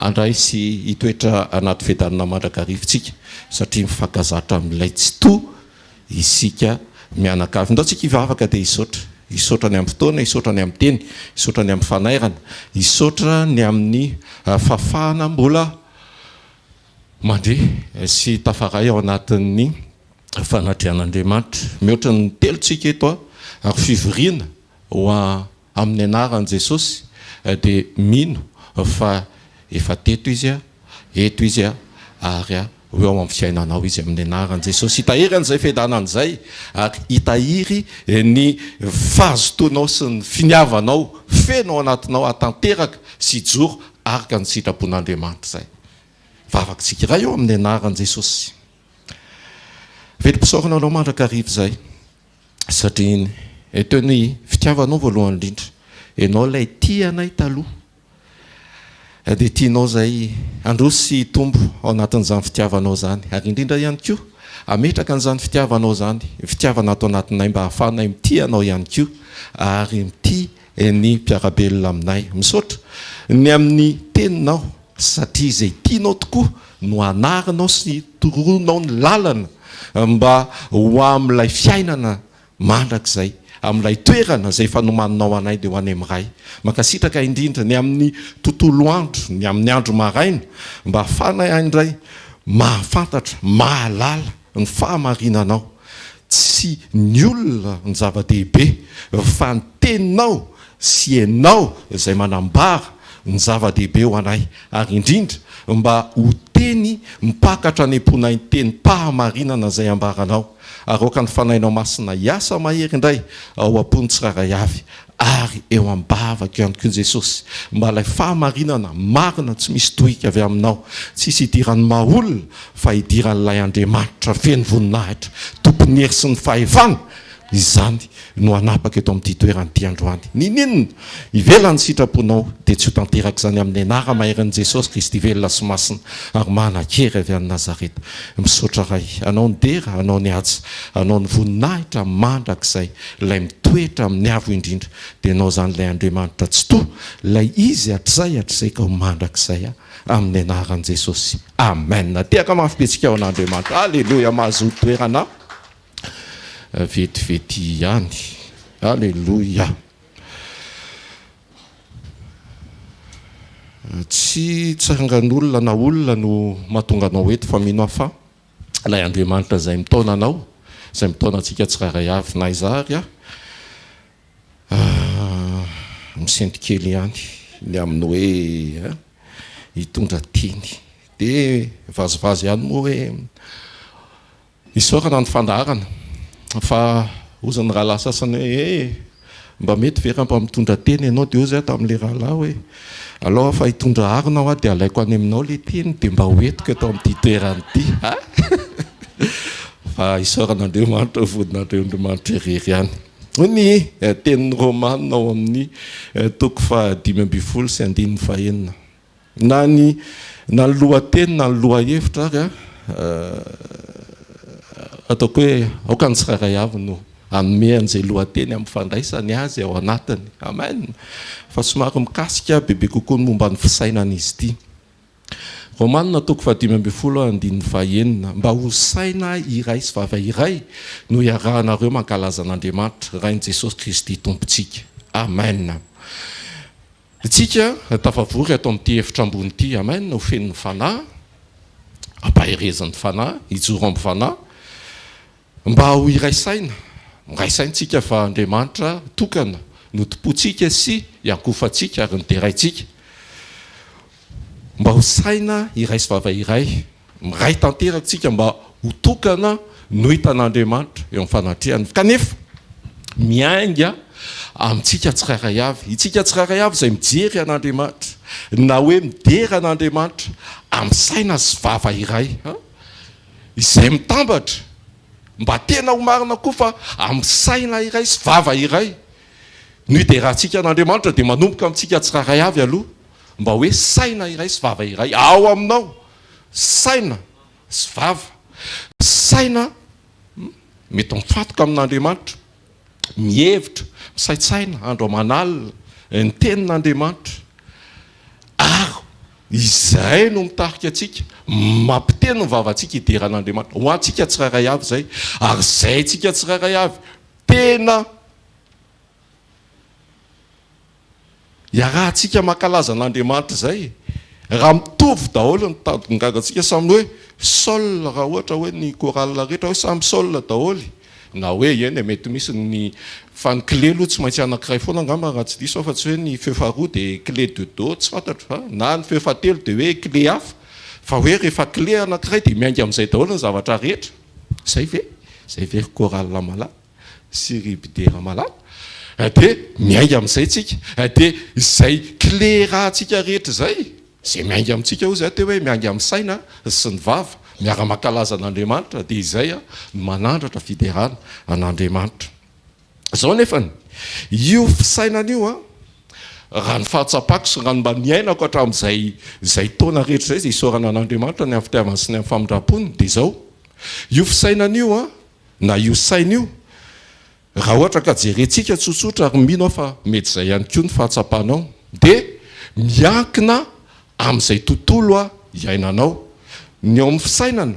andray sy hitoetra anaty fiadanana mandrakarivotsika satria mifankazatra amin'ilay tsy to isika mianakavy ndao tsika hivavaka dia isotra ny amin'ny fotoana, isotra ny amin'ny teny, isotra ny amin'ny fanairana, isotra ny amin'ny fafahana mbola mandeha sy tafaray ao anatin'ny fanatrehan'Andriamanitra. Mihoatra ny telotsika eto ary fivoriana ho amin'ny anaran'i Jesosy dia mino fa efa teto izy eto izy ary eo amin'ny fiainanao izy amin'ny anaran'i Jesosy. Hitahiry an'izay fiadanan'izay ary hitahiry ny fahazotoanao sy ny finiavanao fenao anatinao atanteraka sy joro araka ny sitrapon'Andriamanitra izay. Vavakantsika iray eo amin'ny anaran'i Jesosy. Velom-pisaorana anao mandrakariva izay satria eto ny fitiavanao voalohany indrindra. Ianao ilay tia anay taloha dia tianao izay androsy tombo ao anatin'izany fitiavanao izany ary indrindra ihany koa ametraka an'izany fitiavanao izany, fitiavana atao anatinay mba hahafahanay mitia anao ihany koa ary mitia ny mpiarabelona aminay. Misaotra ny amin'ny teninao satria izay tianao tokoa no anarinao sy toronao ny lalana mba ho amin'ilay fiainana mandrakizay, amin'ilay toerana izay fanomaninao anay dia ho any amin'iray. Mankasitraka indrindra ny amin'ny tontolo andro, ny amin'ny andro maraina mba hahafanay indray mahafantatra, mahalala ny fahamarinanao. Tsy ny olona ny zava-dehibe fa ny teninao sy ianao izay manambara ny zava-dehibe ho anay ary indrindra mba ho teny mipakatra ny amponay ny teny pahamarinana izay ambaranao ary oka ny fanainao masina hiasa mahery indray ao am-pony tsiraray avy ary eo ambavaka ihany koa Jesosy mba ilay fahamarinana marina tsy misy tohika avy aminao, tsy hisy hidiran'ny mahaolona fa hidiran'ilay Andriamanitra feno voninahitra tompony hery sy ny fahefana. Izany no anapaka eto amin'ity toeranyity androany. Ninonina ivelany sitraponao dia tsy ho tanteraka izany amin'ny anara maheran'i Jesosy Kristy velona sy masina ary manan-kery avy any Nazareta. Misaotra ray, anao ny dera, anao ny atsa, anao ny voninahitra mandrakizay, ilay mitoetra amin'ny avo indrindra dia anao izany ilay Andriamanitra tsy to, ilay izy hatrizay ka ho mandrakizay amin'ny anaran'i Jesosy. Amen. Tehaka mafipetsika ao an'Andriamanitra. Alleluia, mahazo toerana vetivety ihany. Alleluia. Tsy tsangan'olona na olona no mahatonga anao eto fa mino afa ilay Andriamanitra izay mitaona anao, izay mitaona antsika tsiraray avy na izary misentikely ihany ny amin'ny hoe hitondra teny dia vazivazy ihany moa hoe isaorana ny fandaharana fa ozany raha lasasany hoe mba mety vera mba mitondra teny ianao dia ozy tamin'ilay rahalahy hoe aloha fa hitondra harinao dia alaiko any aminao le teny dia mba hoetiko atao amin'ity toeranyity fa isaoran'Andriamanitra vodin'Andriamanitra irery ihany. Ny tenin'ny Romanina ao amin'ny toko fa 5:10 sy 5:1 na ny lohateny na ny lohahevitra ary ataoko hoe aoka ny tsiraray avy no anome an'izay lohateny amin'ny fandraisany azy ao anatiny. Amen. Fa somary mikasika bebe kokoa ny momba ny fisainan'izy ity. Romanina toko fa 5:1 mba ho saina iray sy vava iray no iarahanareo mankalaza an'Andriamanitra rain'i Jesosy Kristy tompontsika. Amen. Itsika tafavory atao amin'ity efitra ambony ity. Amen. Ho fen'ny fanahy, ampaherezan'ny fanahy, hijoro amin'ny fanahy mba ho iraisaintsika fa Andriamanitra tokana no tompontsika sy iakofantsika ary ny teraintsika. Mba ho saina iray sy vava iray, miray tanterakantsika mba ho tokana no hitan'Andriamanitra eo amin'ny fanatrehany. Kanefa miainga amintsika tsiraray avy, itsika tsiraray avy izay mijery an'Andriamanitra na hoe midera an'Andriamanitra amin'ny saina sy vava iray izay mitambatra mba tena ho marina koa fa amin'ny saina iray sy vava iray no hiderantsika an'Andriamanitra dia manomboka amintsika tsiraray avy aloha mba hoe saina iray sy vava iray ao aminao. Saina sy vava, saina mety mifatoka amin'Andriamanitra, mihevitra, misaitsaina andro aman'alina ny tenin'Andriamanitra ary izay no mitarika atsika mampiteny ny vavantsika hideran'Andriamanitra ho antsika tsirairay avy zay ary zay tsika tsirairay avy tena iarahantsika mankalaza an'Andriamanitra zay raha mitovy daholo ny tadingagantsika saminy hoe Saul raha ohatra hoe ny koralina rehetra hoe samy Saul daholo na hoe eny mety misy ny fa ny clé aloha tsy maintsy anankiray foana angamba raha tsy diso fa tsy hoe ny feo faharoa dia clé de do tsy fantatro na ny feo fahatelo dia hoe clé hafa fa hoe rehefa clé anankiray dia miainga amin'izay daholo ny zavatra rehetra zay ve koralina malala sy ribidera malala dia miainga amin'izay tsika dia izay clé raha tsika rehetra zay miainga amintsika io zay te hoe miainga amin'ny saina sy ny vava miara-mankalaza an'Andriamanitra dia izay manandratra fiderana an'Andriamanitra zao nefany io fisainan'io raha ny fahatsapako sy raha ny mba niainako hatramin'izay zay taona rehetra zay isaorana an'Andriamanitra ny amin'ny fitiavana sy ny amin'ny famindrampony dia zao io fisainan'io na io saina io raha ohatra ka jerentsika tsotsotra ary mino fa mety zay ihany koa ny fahatsapanao dia miankina amin'izay tontolo iainanao ny ao amin'ny fisainana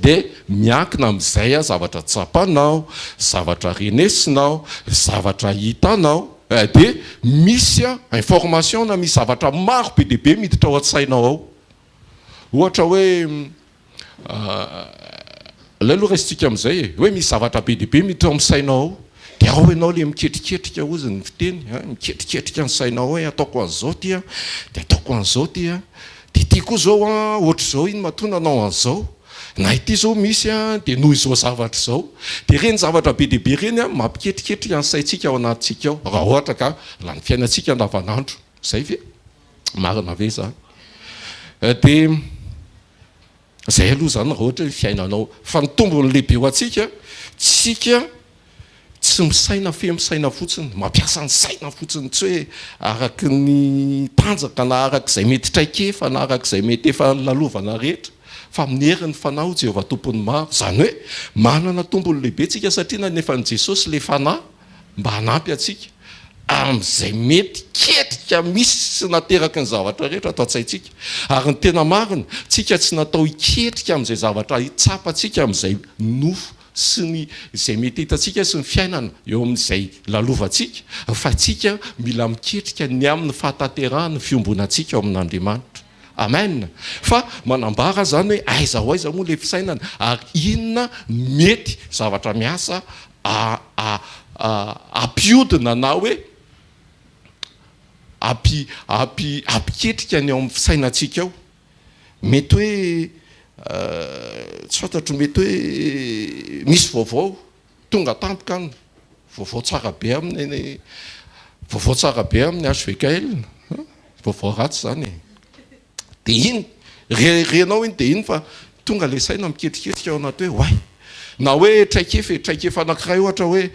dia miankina amin'izay zavatra tsapanao zavatra renesinao zavatra hitanao dia misy information na misy zavatra maro be dia be miditra ao an-tsainao ao ohatra hoe ilay aloha raisitsika amin'izay hoe misy zavatra be dia be miditra ao amin'ny sainao ao dia ao ianao le miketriketrika ozy ny fiteny miketriketrika ny sainao hoe ataoko an'izao dia ataoko an'izao dia ity koa zao ohatra zao iny mahatona anao an'izao na ity zao misy dia noho izao zavatra zao dia reny zavatra be dia be reny mampiketriketrika ny saintsika ao anatintsika ao raha ohatra ka la ny fiainantsika andavanandro zay ve marina ve zany dia zay aloha zany raha ohatra hoe fiainanao fa ny tombony lehibe ho antsika tsika tsy misaina fe misaina fotsiny mampiasa ny saina fotsiny tsy hoe araky ny tanjaka na arak'izay mety traikefa na arak'izay mety efa lalovana rehetra fa minery ny fanahy Jehovah tompony maro zany hoe manana tombony lehibe tsika satria na nefa ny Jesosy le fanahy mba hanampy atsika amin'izay mety ketrika misy sy nateraka ny zavatra rehetra atao an-tsaintsika ary ny tena marina tsika tsy natao hiketrika amin'izay zavatra hitsapatsika amin'izay nofo sy ny izay mety hitantsika sy ny fiainana eo amin'izay lalovantsika fa tsika mila miketrika ny amin'ny fahatanterahany fiombonantsika ao amin'Andriamanitra amen fa manambara zany hoe aiza ho aiza moa le fisainana ary inona mety zavatra miasa ampiodina na hoe ampiketrika ny ao amin'ny fisainantsika ao mety hoe tsy fantatro mety hoe misy vaovao tonga tampoka any vaovao tsara be amin'ny HVKL vaovao ratsy zany dia iny renao iny dia iny fa tonga le saina miketriketrika ao anaty hoe way na hoe traikefa anankiray ohatra hoe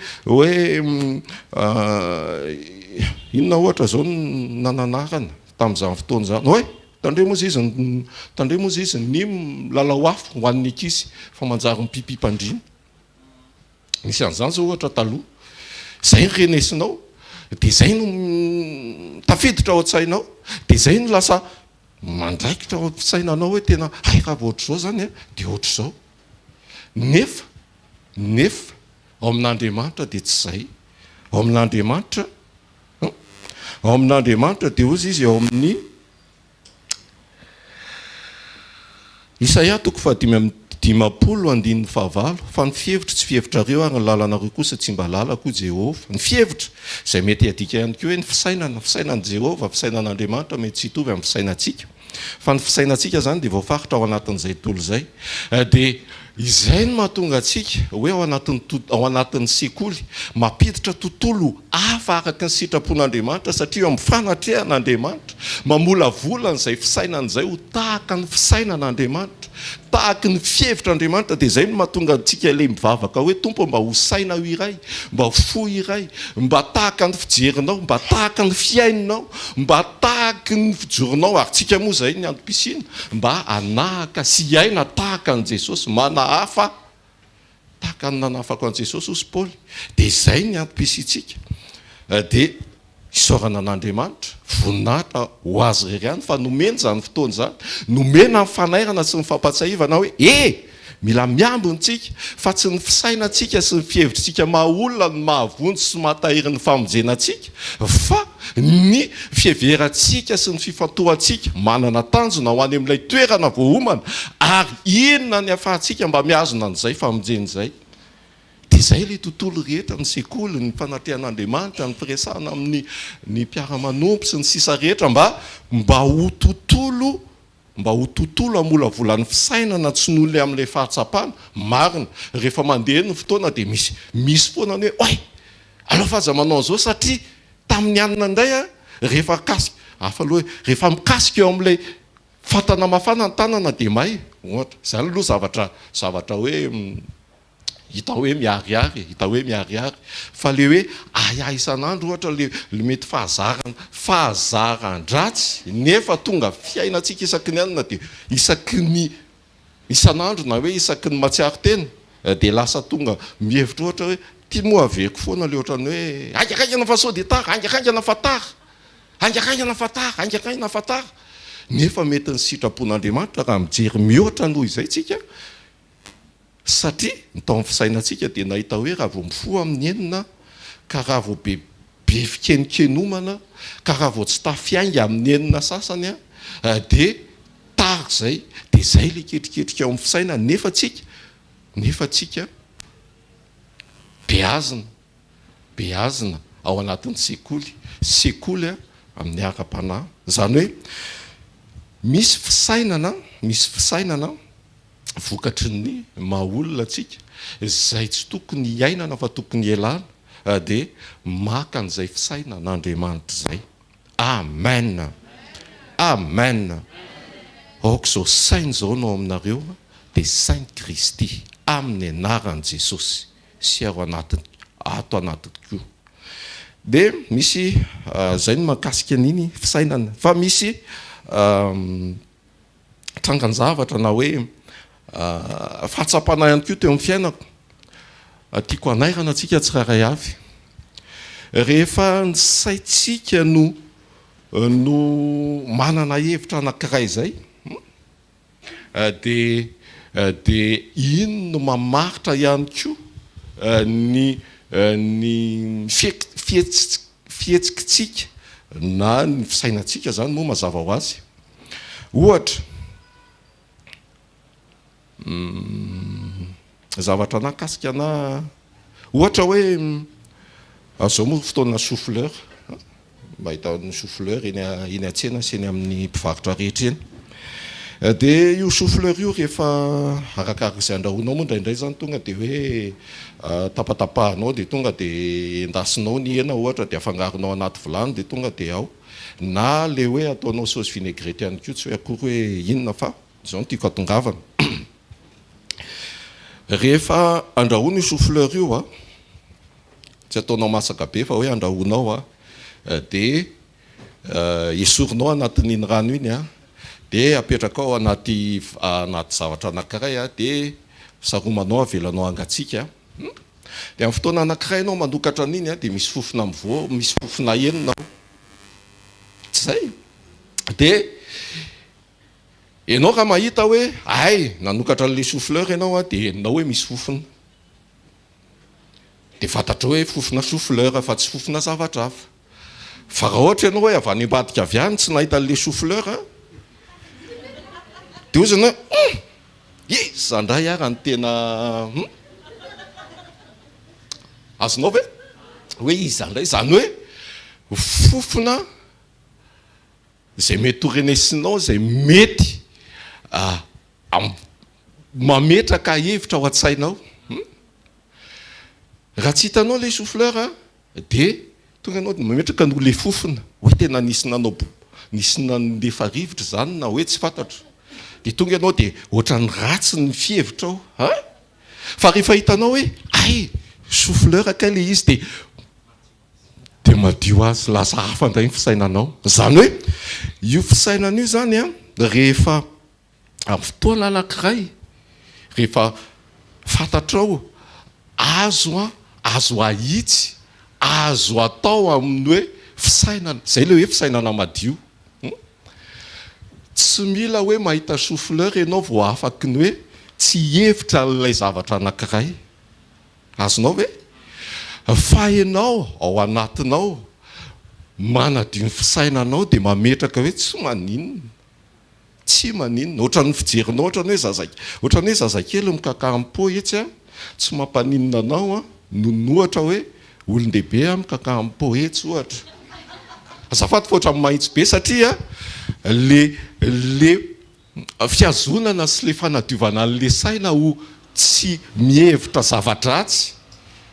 inona ohatra zao nananarana tamin'izany fotoana zany hoe tandre moa izy ny milalao afo ho an'ny ankizy fa manjary mipipipandrina misy an'izany zao ohatra taloha zay ny renesinao dia zay no tafiditra ao an-tsainao dia zay no lasa mandraikitra ao am-pisainanao hoe tena raha ohatr' zao zany dia ohatr' zao nefa ao amin'Andriamanitra dia tsy zay ao amin'Andriamanitra dia ozy izy ao amin'ny Isaia 5:5-9 fa ny fihevitra tsy fihevitrareo ary ny lalanareo kosa tsy mba lalako Jehovah ny fihevitra izay mety hiadika ihany koa hoe ny fisainan'i Jehovah fisainan'Andriamanitra mety tsy hitovy amin'ny fisainantsika fa ny fisainantsika zany dia voafaritra ao anatin'izay tontolo izay dia izay no mahatonga atsika hoe ao anatin'ny sekoly mampiditra tontolo hafa araka ny sitrapon'Andriamanitra satria eo amin'ny fanatrehan'Andriamanitra mamolavola n'izay fisainan'izay ho tahaka ny fisainan'Andriamanitra tahaka ny fihevitr'Andriamanitra dia izay no mahatonga antsika le mivavaka hoe tompo mba ho saina ho iray mba ho fo iray mba tahaka ny fijerinao mba tahaka ny fiaininao mba tahaka ny fijoronao ary tsika moa zay ny antom-pisina mba hanahaka sy hiaina tahaka an' Jesosy manahafa tahaka ny nanafako an' Jesosy osy Paoly dia izay ny antom-pisitsika dia isaorana an'Andriamanitra voninahitra ho azy rery ihany fa nomeny zany fotoana zany nomena ny fanairana sy ny fampatsahivana hoe mila miambintsika fa tsy ny fisainantsika sy ny fihevitritsika mahaolona ny mahavonjy sy mahatahiry ny famonjenantsika fa ny fiheverantsika sy ny fifantohantsika manana tanjona ho any amin'ilay toerana voahomana ary inona ny ahafahantsika mba miazona an'izay famonjen'izay. Dia izay ilay tontolo rehetra ny sekoly ny fanatrehan'Andriamanitra ny firesahana amin'ny mpiara-manompo sy ny sisa rehetra mba ho tontolo amolavolan'ny fisainana tsy nole amin'ilay fahatsapana marina rehefa mandeha ny fotoana dia misy foana ny hoe aloha faza manao an'izao satria tamin'ny anina indray rehefa mikasika eo amin'ilay fatana mafana ny tanana dia may ohatra izany aloha zavatra hoe hita hoe miariary fa le hoe isan'andro ohatra le mety fahazaran-dratsy nefa tonga fiainantsika isaky ny anina dia isaky ny isan'andro na hoe isaky ny matsiaro tena dia lasa tonga mihevitra ohatra hoe tia moa aveko foana le ohatrany hoe angakaingana fa sao dia tara angakaingana fa tara nefa mety ny sitrapon'Andriamanitra raha mijery mihoatra noho izay tsika satria ny tao amin'ny fisainantsika dia nahita hoe raha vao mifoha amin'ny enina ka raha vao be fikenikenomana ka raha vao tsy tafiainga amin'ny enina sasany dia tara zay dia zay le ketriketrika ao amin'ny fisaina nefa tsika beazina ao anatin'ny sekoly amin'ny ara-panahy zany hoe misy fisainana vokatry ny mahaolona tsika izay tsy tokony iainana fa tokony ialana dia maka an'izay fisainan'Andriamanitra zay. Amen. Aoka izao saina izao nao aminareo dia sainy Kristy amin'ny anaran'i Jesosy sy ato anatiny koa. Dia misy zay no mahakasika an'iny fisainana fa misy trangan-javatra na hoe fahatsapana ihany koa teo amin'ny fiainako tiako hanairana antsika tsiraray avy rehefa ny saitsika no manana hevitra anankiray zay dia ino no mamaritra ihany koa ny fihetsikitsika na ny fisainantsika zany moa mazava ho azy ohatra zavatra nakasika na ohatra hoe zao moa fotoana chou-fleur mahita ny chou-fleur eny an-tsena sy eny amin'ny mpivarotra rehetra eny dia io chou-fleur io rehefa arakaraka izay andrahoinao moa indraindray zany tonga dia hoe tapatapahanao dia tonga dia endasinao ny hena ohatra dia afangaronao anaty vilany dia tonga dia ao na le hoe ataonao sauce vinaigrette ihany koa tsy hoe akory hoe inona fa zao no tiako atongavana. Rehefa andrahoina io chou-fleur io tsy ataonao masaka be fa hoe andrahoinao dia esorinao anatin'iny rano iny dia apetraka ao anaty zavatra anankiray dia saromanao avelanao angatsika dia amin'ny fotoana anankiray anao manokatra an'iny dia misy fofona mivoa misy fofona enina tsy zay dia ianao raha mahita hoe nanokatra an'le chou-fleur ianao dia enina hoe misy fofona dia fantatra hoe fofona chou-fleur fa tsy fofona zavatra hafa fa raha ohatra ianao hoe avy any ambadika avy any tsy nahita an'le chou-fleur dia ozana zandray ary ny tena azonao ve hoe izandray zany hoe fofona zay mety horenesinao zay mety mametraka hevitra ao an-tsainao raha tsy hitanao le chou-fleur dia tonga anao mametraka no le fofona hoe tena nisy nandefa rivotra zany na hoe tsy fantatro dia tonga ianao dia ohatra ny ratsy ny fihevitra ao fa rehefa hitanao hoe chou-fleur ka le izy dia madio azy lasa hafa indray ny fisainanao zany hoe io fisainana io zany rehefa amin'ny fotoana anankiray rehefa fantatrao azo ahitsy azo atao amin'ny hoe fisainana zay le hoe fisainana madio tsy mila hoe mahita souffleur ianao vao afaky ny hoe tsy hevitra n'ilay zavatra anankiray azonao hoe fa ianao ao anatinao manadio ny fisainanao dia mametraka hoe tsy maninona ohatran'ny fijerinao ohatran'ny hoe zazakely mikaka am-po etsy a tsy mampaninona anao a nonohatra hoe olon-dehibe a mikaka am-po etsy ohatra azafady fa ohatran'ny mahitsy be satria le fiazonana sy le fanadiovana an'le saina ho tsy mihevitra zava-dratsy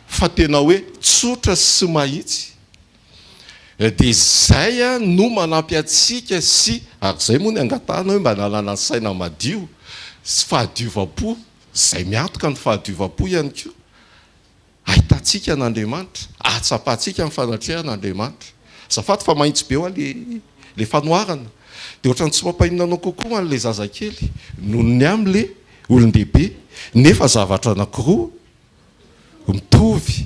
fa tena hoe tsotra sy mahitsy dia zay a no manampy atsika sy ary zay moa ny angatahana hoe mba nalana ny saina madio sy fahadiovam-po zay miantoka ny fahadiovam-po ihany koa ahitantsika an'Andriamanitra atsapahantsika ny fanatrehan'Andriamanitra zafady fa mahitsy be ao le fanoharana dia ohatrany tsy mampahinona anao kokoa an'le zazakely noho ny am'le olon-dehibe nefa zavatra anankiroa mitovy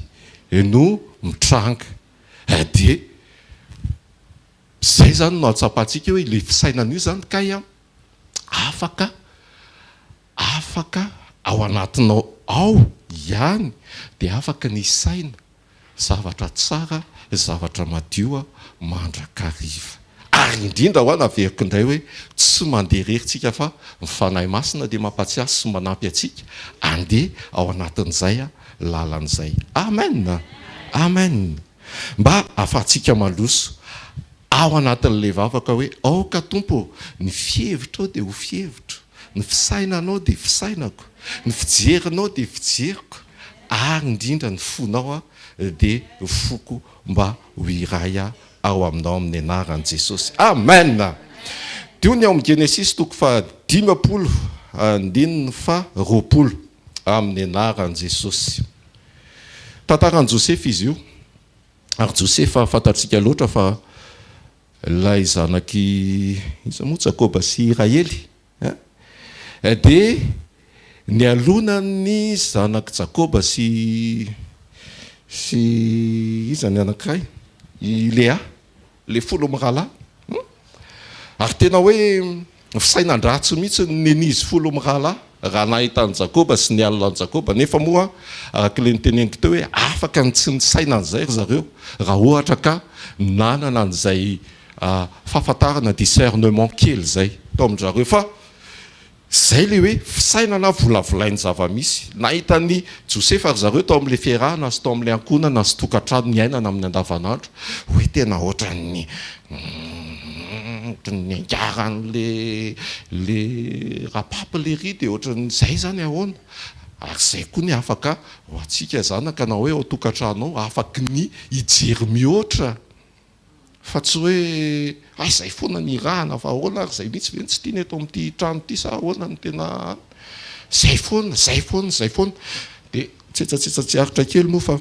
no mitranga dia zay zany no atsapahantsika hoe le fisainana io zany kay afaka ao anatinao ao ihany dia afaka ny saina zavatra tsara zavatra madio mandrakariva ary indrindra ho anaveriko indray hoe tsy mandeha rerintsika fa mifanahy masina dia mampatsiasy sy manampy atsika andeha ao anatin'izay lalan'izay amen mba afahantsika mandroso ao anatin'le vavaka hoe aoka tompo ny fihevitra ao dia ho fihevitro ny fisainanao dia fisainako ny fijerinao dia fijeriko ary indrindra ny fonao dia foko mba ho iray ao aminao amin'ny anaran'i Jesosy amen teo ny ao amin'ny Genesis 5:20 amin'ny anaran'i Jesosy tantaran'i Joseph izy io ary Joseph fantatsika loatra fa lay zanaky iza moa Jakoba sy Israely dia ny alonany zanaky Jakoba sy iza ny anankiray Lea le folo mirahalahy ary tena hoe fisainan-dratsy mihitsy nenizy folo mirahalahy raha nahitany Jakoba sy ny alina ny Jakoba nefa moa araka le niteneniko teo hoe afaka ny tsy nisaina an'izay ry zareo raha ohatra ka nanana an'izay fahafantarana discernement kely zay tao amin'zareo fa zay le hoe fisainana volavolainy zava-misy nahitany Joseph ary zareo tao amin'le fiarahana sy tao amin'le ankonana sy tokantrano ny ainana amin'ny andavanandro hoe tena ohatran'ny angaran'le rapapa le ry dia ohatran'izay zany ahoana ary zay koa ny afaka ho atsika zanaka na hoe ao tokantrano ao afaky ny hijery mihoatra fa tsy hoe zay foana ny rahana fa ahoana ary zay mihitsy ve tsy tiany eto amin'ity trano ity sa ahoana ny tena zay foana dia tsetsatsiaritra kely moa fa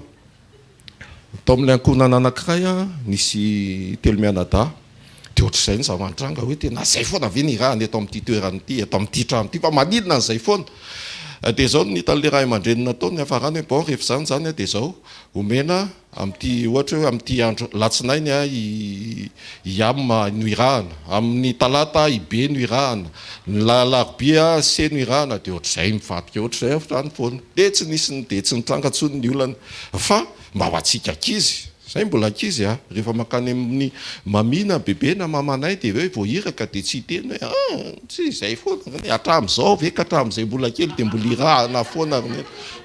tao amin'ilay ankonana anankiray nisy telo mianadahy dia ohatr'izay ny zava-nitranga hoe tena zay foana ve ny rahana eto amin'ity toerana ity eto amin'ity trano ity fa maninona n'izay foana dia zao nitan'le raha aman-drenina tao ny hafarany bon rehefa zany dia zao omena amin'ity ohatra hoe amin'ity andro latsinainy iama no irahana amin'ny talata ibe no irahana ny larobia se no irahana dia ohatr'izay mivadika ohatr'izay afitrany foana dia tsy nisy dia tsy nitranga ntsony ny olana fa mba ho atsika ankizy zay mbola ankizy rehefa makany amin'ny mamina bebe na mamanay dia hoe voahiraka dia tsy hiteny hoe tsy zay foana hatramin'izao ve ka hatramin'izay mbola kely dia mbola irahana foana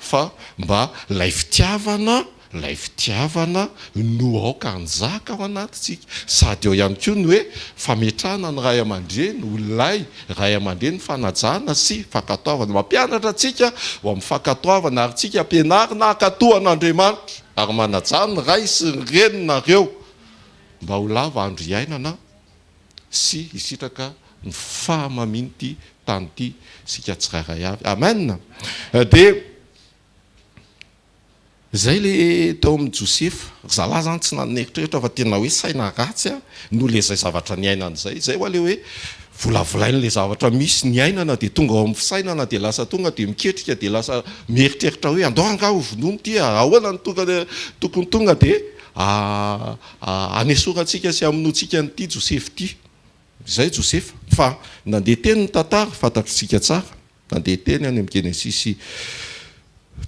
fa mba lay fitiavana no aoka anjaka ao anatintsika sady eo ihany koa ny hoe fametrahana ny ray aman-dreny olonay ray aman-dreny fanajana sy fankatoavana mampianatra atsika ho amin'ny fankatoavana ary tsika ampianarina ankatohan'Andriamanitra ary manajana ny ray sy ny reninareo mba ho lava andro iainana sy hisitraka ny fahamaminy ity tany ity sika tsirairay avy amen dia zay le tao amin'ny Joseph zalahy zany tsy naneritreritra fa tena hoe saina ratsy no le zay zavatra ny ainan'izay zay ho le hoe volavolainy le zavatra misy ny ainana dia tonga ao amin'ny fisainana dia lasa tonga dia miketrika dia lasa mieritreritra hoe andao anga ho vonono ty ahoana ny tokony tonga dia anesorantsika sy aminotsika nyity Josefy ty. Zay Josefy fa nandeha teny ny tantara fantatritsika tsara. Nandeha teny any amin'ny Genesisy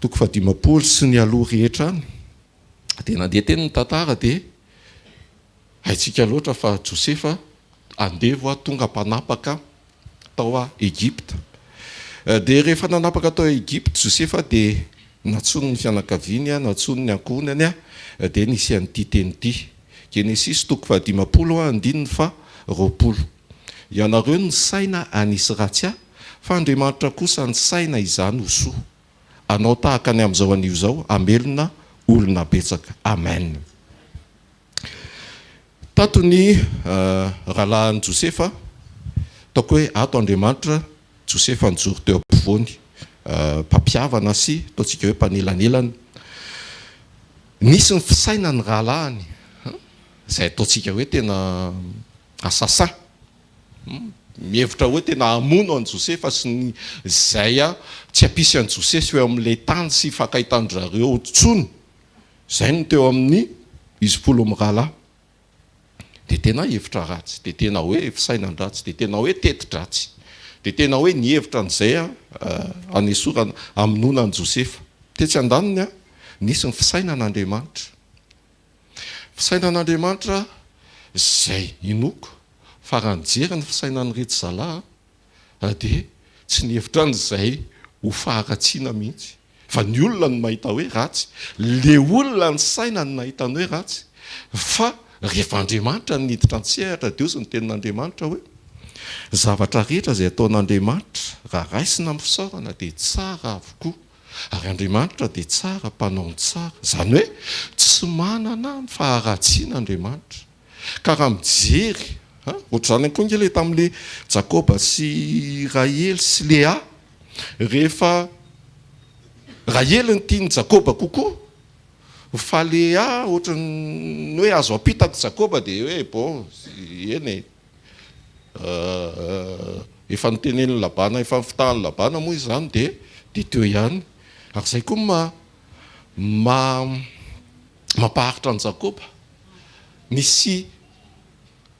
15 sy ny aloha rehetra any. Dia nandeha teny ny tantara dia haitsika loatra fa Josefa andevo tonga mpanapaka tao a Egypte. Dia rehefa nanapaka tao a Egypte Josefa dia natsony ny fianakaviany, natsony ny ankonany dia nisy an'ity teny ity. Genesisy 15:20. Ianareo ny saina anisy ratsy fa Andriamanitra kosa ny saina izany ho soa. Anao tahaka ny amin'izao anio zao amelona olona betsaka. Amen. Tato ny rahalahin'i Josefa taoko hoe ato Andriamanitra Josefa nijoro teo ampovoany, mpampiavana sy ataontsika hoe mpanelanelana. Nisy ny fisainany rahalahiny izay ataontsika hoe tena assassin. Mihevitra hoe tena hamono an'i Josefa sy ny izay tsy hampisy an'i Josefy eo amin'ilay tany sy fakahitandrzareo tsony. Izay no teo amin'ny izy 10 rahalahy. Dia tena hevitra ratsy, dia tena hoe fisainan-dratsy, dia tena hoe teti-dratsy, dia tena hoe nihevitra an'izay anesorana hamonoana an'i Josefa. Tetsy andaniny nisy ny fisainan'Andriamanitra. Fisainan'Andriamanitra izay inoko fa raha nijery ny fisainan'ireto zalahy dia tsy nihevitra an'izay ho faharatsiana mihitsy. Fa ny olona no mahita hoe ratsy, le olona ny saina no nahita ny hoe ratsy. Fa rehefa Andriamanitra niditra an-tsehatra dia ozy ny tenin'Andriamanitra hoe zavatra rehetra izay ataon'Andriamanitra raha raisina amin'ny fisaorana dia tsara avokoa. Ary Andriamanitra dia tsara mpanao ny tsara. Izany hoe tsy manana ny faharatsiana Andriamanitra. Ka raha mijery ohatr'izany koa ilay tamin'ilay Jakoba sy Rahely sy Lea, rehefa Rahely ny tiany Jakoba kokoa fa Lea ohatrany hoe azo apitako Jakoba dia hoe bon eny efa nitenen'ny Labana, efa fitahan'ny Labana moa izany dia teo ihany. Ary izay koa mampaharitra ny Jakoba nisy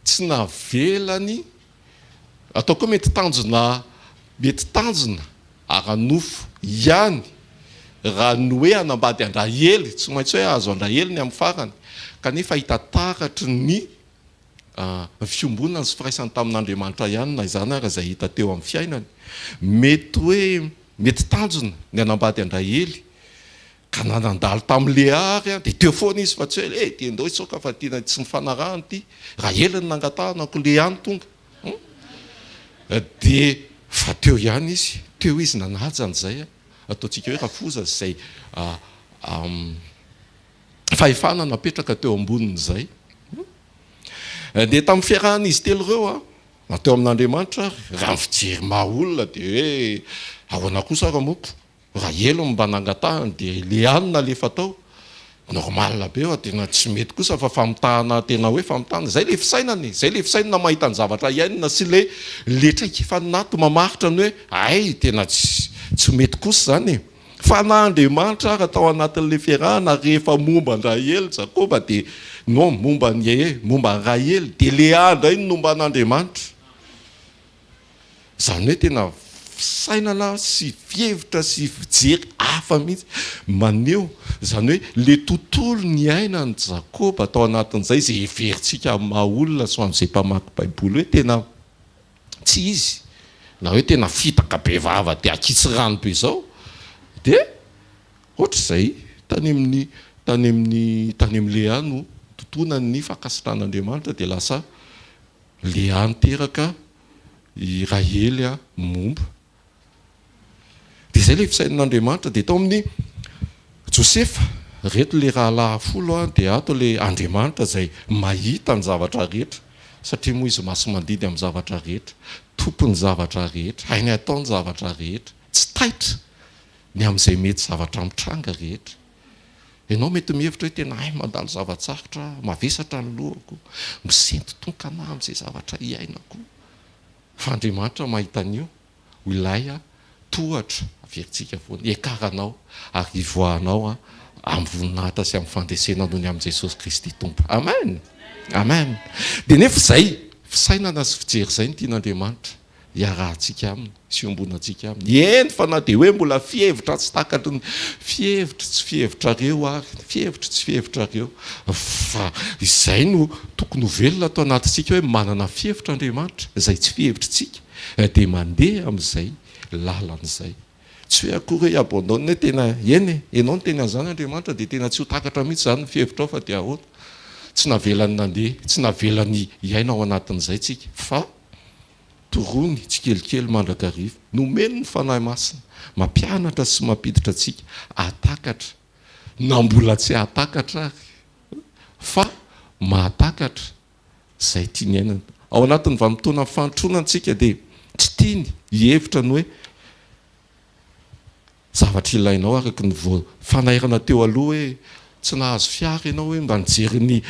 tsy navelany ataoko mety tanjona aranofo ihany raha ny hoe anambady Andrahely, tsy maintsy hoe azo Andrahely ny amin'ny farany, kanefa hitataratra ny fiombonana sy firaisany tamin'Andriamanitra ihany na izany ary izay hita teo amin'ny fiainany. Mety tanjona ny anambady Andrahely ka nanandalo tamin'ny Lea ary dia teo foana izy fa tsy hoe dia ndao itsoka fa tiana tsy mifanarahany ty Rahely ny nangatanako Lea ny tonga. Dia fa teo ihany izy, teo izy nanaja an'izay ataontsika hoe rafoza izay fahefana napetraka teo ambonin'izay. Dia tamin'ny fiarahana izy telo ireo teo amin'Andriamanitra raha ny fijery maha-olona dia hoe ahoana kosa raha moko Rahely mba nangatahany dia Lea ny nalefa tao normal be tena tsy mety kosa fa famitahana tena hoe famitahana. Zay le fisainany, zay le fisainana mahita ny zavatra iainina sy le traiky faninato mamaritra ny hoe ay tena tsy mety kosa zany. Fa na Andriamanitra raha tao anatin'le fiarahana rehefa momba Andrahely Jakoba dia non momba momba Rahely dia Lea indray ny nomba an'Andriamanitra. Zany hoe tena fisainana sy fihevitra sy fijery hafa mihitsy maneho. Zany hoe le tontolo ny ainan'ny Jakoba tao anatin'izay izay everitsika amin'ny maha-olona so amin'izay mpamaky Baiboly hoe tena tsy izy na hoe tena fitaka be vava dia akitsy rano be zao. Dia ohatr'izay tany amin'ny Lea no totonany ny fakasitran'Andriamanitra dia lasa Lea niteraka i Rahely momba. Dia izay le fisainan'Andriamanitra. Dia tao amin'ny Josefa reto le rahalahy 10 dia ato le Andriamanitra izay mahita ny zavatra rehetra, satria moa izy maso mandidy amin'ny zavatra rehetra, tompony zavatra rehetra, hainy atao ny zavatra rehetra, tsy taitra ny amin'izay mety zavatra mitranga rehetra. Ianao mety mihevitra hoe tena mandalo zavatsarotra, mavesatra ny lohako, misento tonkana amin'izay zavatra iainako. Fa Andriamanitra mahita an'io, ilay tohatra averintsika foana ekaranao ary ivoahanao amin'ny voninahitra sy amin'ny fandresena noho ny amin'i Jesosy Kristy tompo. Amen. Amen. Dia nefa izay fisainana sy fijery izay ny tian'Andriamanitra hiarahantsika aminy sy ombonantsika aminy. Eny fa na dia hoe mbola fihevitra tsy takatry ny fihevitra tsy fihevitrareo ary fihevitra tsy fihevitrareo, fa izay no tokony ho velona atao anatintsika hoe manana fihevitr'Andriamanitra izay tsy fihevitritsika dia mandeha amin'izay lalan'izay. Tsy hoe akory hoe abandonne tena eny ianao no tena an'izany Andriamanitra dia tena tsy ho takatra mihitsy izany ny fihevitrao fa dia ahoana. Tsy navelany nandeha, tsy navelany iaina ao anatin'izay tsika, fa torony tsikelikely mandrakariva, nomeno ny fanahy masina, mampianatra sy mampiditra antsika atakatra, na mbola tsy atakatra ary, fa mahatakatra izay tiany iainana. Ao anatin'ny vanim-potoana fantronansika dia tsy tiany hihevitra ny hoe zavatra ilainao araka ny fanairana teo aloha hoe tsy nahazo fiara ianao hoe mba nijery ny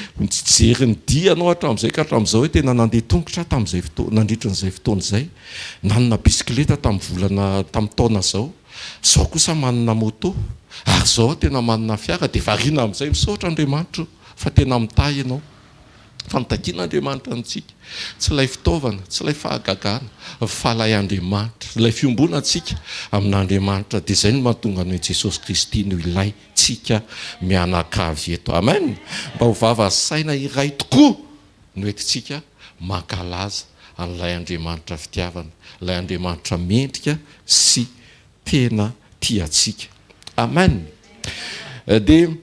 dia anao hatramin'izay ka hatramin'izao hoe tena nandeha tongotra tamin'izay fotoana, nandritra n'izay fotoana izay, nanana bisikileta tamin'ny taona zao kosa manana moto, ary zao tena manana fiara, dia variana amin'izay misaotra Andriamanitra fa tena mitahy ianao. Fantakian'Andriamanitra antsika, tsy ilay fitaovana, tsy ilay fahagagana, fa ilay Andriamanitra, ilay fiombonantsika amin'Andriamanitra. Dia izay no mahatonga ny Jesosy Kristy no ilayntsika mianakavy eto. Amen. Mba ho vava saina iray tokoa no entintsika mankalaza an'ilay Andriamanitra fitiavana, ilay Andriamanitra mendrika sy tena tiantsika. Amen. Dia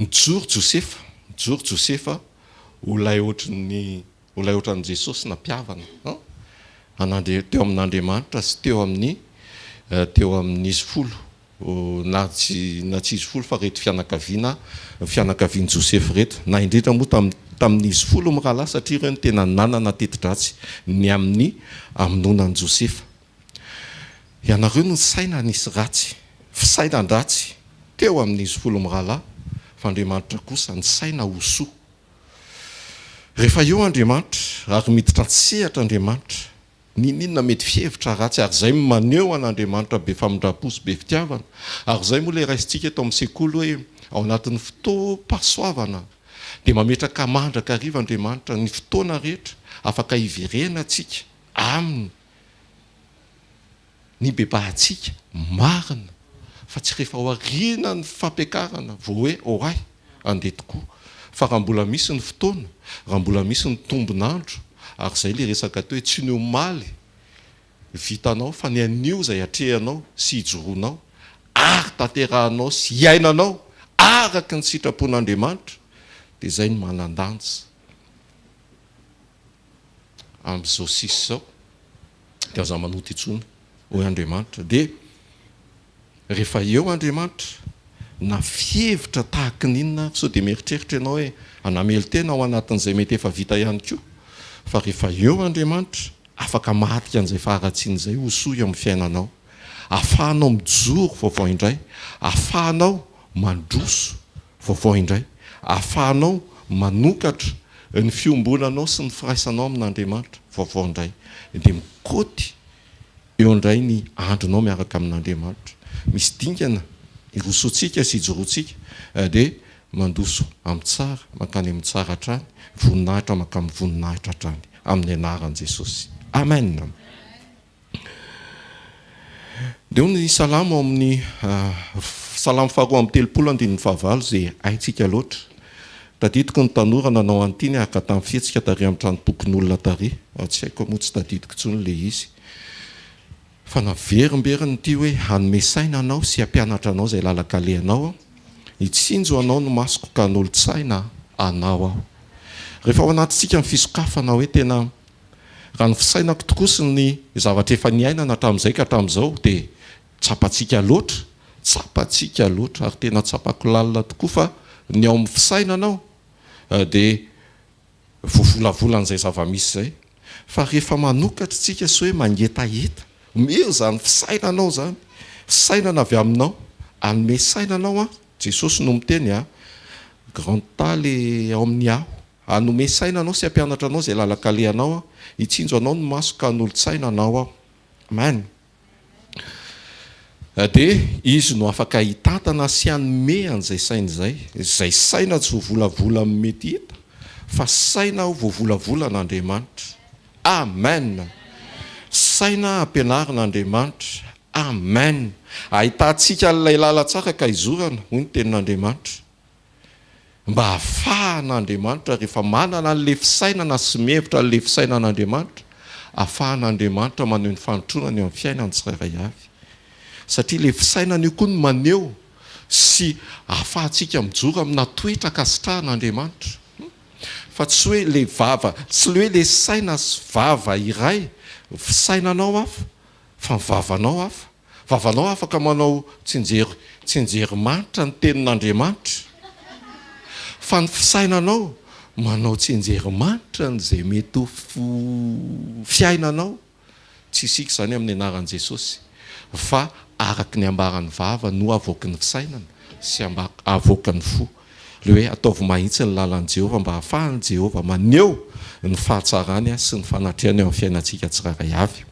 Mijoro Josefa ho lay ohatran'i Jesosy nampiavana teo amin'Andriamanitra sy teo amin'izy folo, na tsy izy folo fa reto fianakavian'i Josefy reto, na indrindra moa tamin'izy folo mirahalahy satria ireo no tena nanana teti-dratsy ny amin'ny hamonoanan'i Josefa. Ianareo no saina nisy ratsy, fisainan-dratsy teo amin'izy folo mirahalahy, fa Andriamanitra kosa ny saina ho soa. Rehefa eo Andriamanitra ary miditra antsehatra Andriamanitra, ninona mety fihevitra ratsy, ary izay maneho an'Andriamanitra be famindram-po sy be fitiavana. Ary izay moa ilay raisintsika eto amin'ny sekoly hoe ao anatin'ny fotoam-pahasoavana dia mametraka mandrakariva Andriamanitra ny fotoana rehetra afaka hiverena antsika aminy ny bebahantsika marina, fa tsy rehefa ho ariana ny fampiakarana vao hoe ohay andeha tokoa, fa raha mbola misy ny fotoana, raha mbola misy ny tombonandro, ary izay le resaka teo hoe tsy ny omaly vitanao fa ny anio izay atrehanao sy hijoroanao ary tanterahanao sy iainanao araka ny sitrapon'Andriamanitra, dia izay ny manan-danja amin'izao sisy izao dia aza manoto itsony hoe Andriamanitra. Dia rehefa eo Andriamanitra na fihevitra tahaka n'inona sao dia mieritreritra ianao hoe hanamely tena ao anatin'izay mety efa vita ihany koa, fa rehefa eo Andriamanitra afaka mahatika an'izay faharatsiana izay ho soa eo amin'ny fiainanao, ahafahanao mijoro vaovao indray, ahafahanao mandroso vaovao indray, ahafahanao manokatra ny fiombonanao sy ny firaisanao amin'Andriamanitra vaovao indray, dia mikoty eo indray ny andronao miaraka amin'Andriamanitra. Misy dingana irosotsika sy ijorotsika dia mandoso amin'ny tsara mankany amin'ny tsara hatrany, voninahitra mankany amin'ny voninahitra hatrany, amin'ny anaran'i Jesosy. Amen. Dia ny salamo amin'ny salamo faharoa amby 3:15 izay haintsika loatra. Tadidiko ny tanora nanao an'itiny aka tamin'ny fihetsika tary amin'ny trano tokon'olona tary, tsy haiko moa tsy tadidiko intsony le izy. Fa naverimberiny ity hoe hanome saina anao sy hampianatra anao izay lalakalehanao, hitsinjo anao no masoko ka n'olo-tsaina anao aho. Rehefa ao anatintsika ny fisokafana hoe tena raha ny fisainako tokoa sy ny zavatra efa niainana hatramin'izay ka hatramin'izao dia tsapantsika loatra ary tena tsapako lalina tokoa, fa ny ao amin'ny fisainanao dia voavolavolana izay zava-misy izay. Fa rehefa manokatra tsika sy hoe mangetaheta, meo zany fisainanao zany, fisainana avy aminao, anome sainanao Jesosy no miteny grand taly ao amin'ny aho, hanome sainanao sy hampianatra anao izay lalakalehanao, hitsinjo anao no masoka n'olo-tsaina anao aho. Amen. dia izy no afaka hitantana sy anome an'izay saina izay, izay saina tsy voavolavola amin'ny mety hita fa saina ho voavolavolan'Andriamanitra. Amen. Saina ampianarin'Andriamanitra. Amen. Ahitantsika ilay lala tsara ka izorana, hoy ny tenin'Andriamanitra. Mba ahafahan'Andriamanitra rehefa manana an'le fisainana sy mihevitra an'le fisainan'Andriamanitra, ahafahan'Andriamanitra maneho ny fanotronany eo amin'ny fiainany tsirairay avy. Satria le fisainana io koa no maneho sy ahafahantsika mijoro amina toetra kasitrahan'Andriamanitra. Fa tsy hoe le vava, tsy hoe le saina sy vava iray, fisainanao hafa, fa vavanao hafa. Vavanao afaka manao tsinjery-manitra ny tenin'Andriamanitra. Fa ny fisainanao manao tsinjery-manitra n'izay mety ho fiainanao. Tsy isika izany amin'ny anaran'i Jesosy. Fa araky ny ambaran'ny vava no avoaky ny fisainana sy avoaky ny fo. Le hoe ataovy mahitsy ny lalan'i Jehovah mba hahafahan'i Jehovah maneho ny fahatsarany sy ny fanatrehany eo amin'ny fiainantsika tsirairay avy.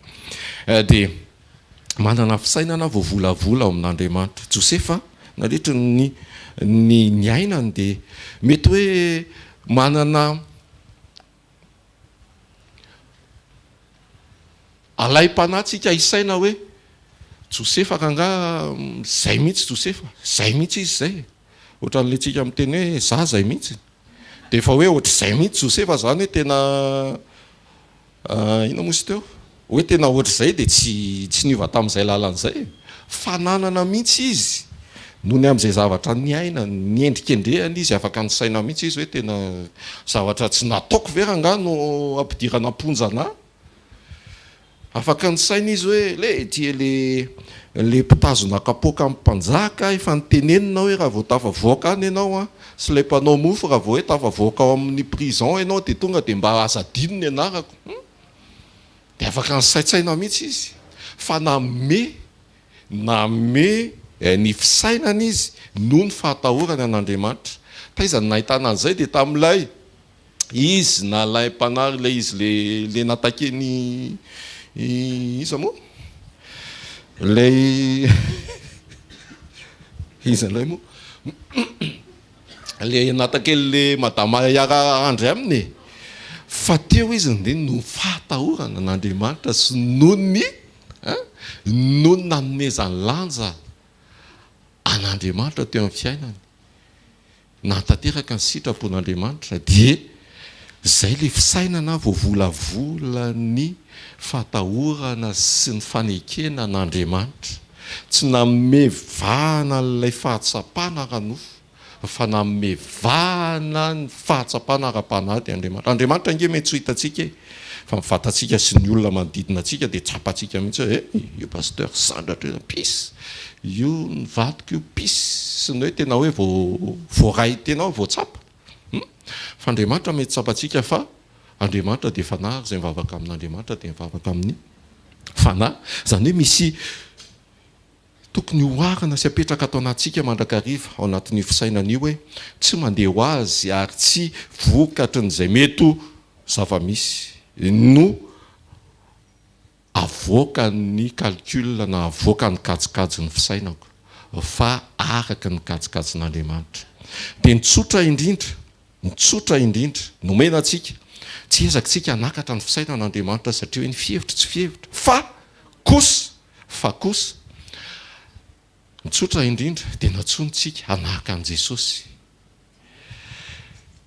Dia manana fisainana voavolavola ao amin'Andriamanitra. Josefa nandritra ny ainany dia mety hoe manana alay-panatsika isaina hoe Josefa ranga zay mihitsy Josefa, zay mihitsy izy zay. Ohatran'le tsika miteny hoe za zay mihitsy. Dia efa hoe ohatr'izay mihitsy Josefa zany hoe tena ina moa izy teo? Hoe tena ohatr'izay dia tsy niova tamin'izay lalan'izay. Fananana mihitsy izy. Noho ny amin'izay zavatra ny aina, ny endrikendrehany izy afaka ny saina mihitsy izy hoe tena zavatra tsy nataoko ve ranga no ampidirana amponjana. Afaka ny saina izy hoe le mpitazona kapoaka amin'ny mpanjaka efa nitenenina hoe raha vao tafavoaka any ianao sy ilay mpanao mofo raha vao hoe tafavoaka ao amin'ny prison ianao dia tonga dia mba azadino ny anarako. Dia afaka ny saitsaina mihitsy izy. Fa name ny fisainana izy noho ny fahatahorana an'Andriamanitra. Taizany nahitana an'izay dia tamin'ilay izy nalay mpanary ilay izy le natakeny iza moa? Ilay iza ilay moa? Le natakeny le madama Yara andray aminy. Fa teo izy dia no fahatahorana an'Andriamanitra sy noho ny nanomezany lanja an'Andriamanitra teo amin'ny fiainany. Natanteraka ny sitrapon'Andriamanitra dia zay le fisainana voavolavola ny fahatahorana sy ny fanekena an'Andriamanitra. Tsy namevahana ilay fahatsapana ranofo, fa namevahana ny fahatsapana ara-panady Andriamanitra. Andriamanitra nge mety tsy hitantsika fa mivatatsika sy ny olona manodidina atsika dia tsapatsika mihitsy hoe io pasteur sandratra io pisy, io nivadika io pisy, sy ny hoe tena hoe voaray tena hoe voatsapa. Fa Andriamanitra mety tsapatsika fa Andriamanitra dia fanahy, izay mivavaka amin'Andriamanitra dia mivavaka amin'ny fanahy. Izany hoe misy tokony hoarina sy apetraka atao anatsika mandrakariva ao anatin'io fisainana io hoe tsy mandeha ho azy ary tsy vokatry n'izay mety ho zava-misy no avoaka ny calcul na avoaka ny kajikajy ny fisainako, fa araka ny kajikajin'Andriamanitra. Dia nitsotra indrindra nomena atsika tsy ezakitsika hanakatra ny fisainan'Andriamanitra satria hoe ny fihevitra tsy fihevitra fa kosa nitsotra indrindra dia natsonitsika hanahaka an'i Jesosy.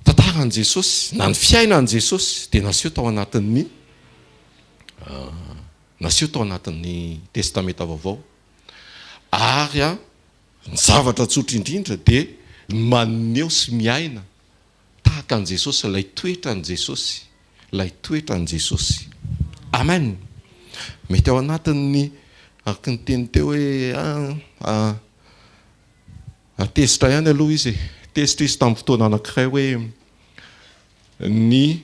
Tantaran'i Jesosy na ny fiainan'i Jesosy dia naseho tao anatin'ny testamenta vaovao. Ary ny zavatra tsotra indrindra dia maneho sy miaina tahaka an'i Jesosy, ilay toetra an'i Jesosy. Amen. Mety ao anatin'ny araka ny teny teo hoe atezitra ihany aloha izy, tezitra izy tamin'ny fotoana anankiray hoe ny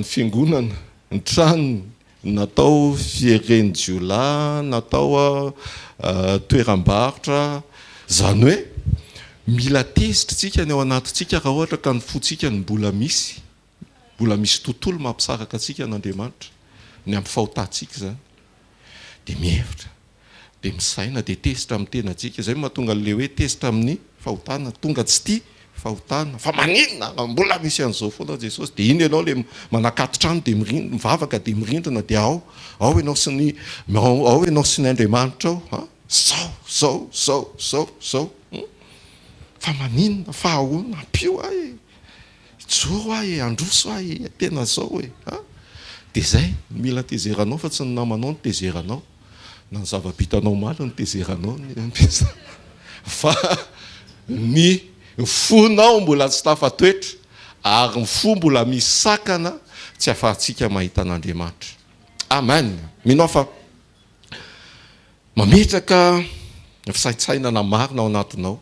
fiangonana, ny tranony natao fierenjiolahy, natao toeram-barotra, zany hoe mila tezitra tsika ny ao anatintsika raha ohatra ka ny fotsika ny mbola misy tontolo mampisaraka atsika n'Andriamanitra ny amin'ny fahotantsika zany dia mihevitra dia misaina dia tezitra amin'ny tenantsika izay mahatonga le hoe tezitra amin'ny fahotana tonga tsy tia fahotana fa maninona mbola misy an'izao foana Jesosy dia iny ianao le manakatotrano dia mivavaka dia mirindrina dia ao ianao sy ny Andriamanitra ao zao fa maninona fa ahoana ampio ahy joro ahy androso ahy tena zao e dia zay mila tezeranao fa tsy ny namanao ny tezeranao na ny zava-bitanao maly ny tezeranao fa ny fonao mbola tsy tafatoetra ary ny fo mbola misy sakana tsy afahantsika mahita an'Andriamanitra. Amen. Minao fa mametraka fisaitsainana marina ao anatinao.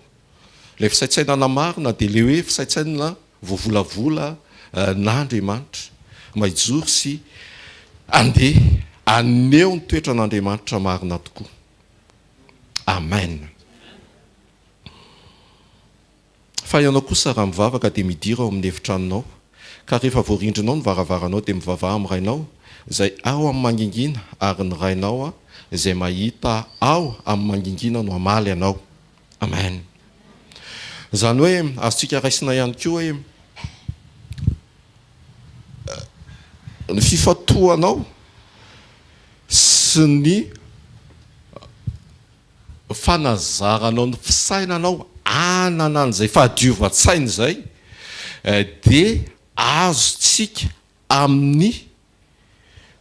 Ilay fisaitsainana marina dia le hoe fisaitsainana voavolavola n'Andriamanitra mahijoro sy andeha aneo ny toetra n'Andriamanitra marina tokoa. Amen. Fa ianao kosa raha mivavaka dia midira ao amin'ny efitranonao ka rehefa voarindrinao ny varavaranao dia mivavaha amin'ny rainao izay ao amin'ny mangingina ary ny rainao izay mahita ao amin'ny mangingina no hamaly ianao. Amen. Izany hoe azontsika raisina ihany koa hoe ny fifatoanao sy ny fanazaranao ny fisainanao anana an'izay fahadiova-tsaina izay dia azontsika amin'ny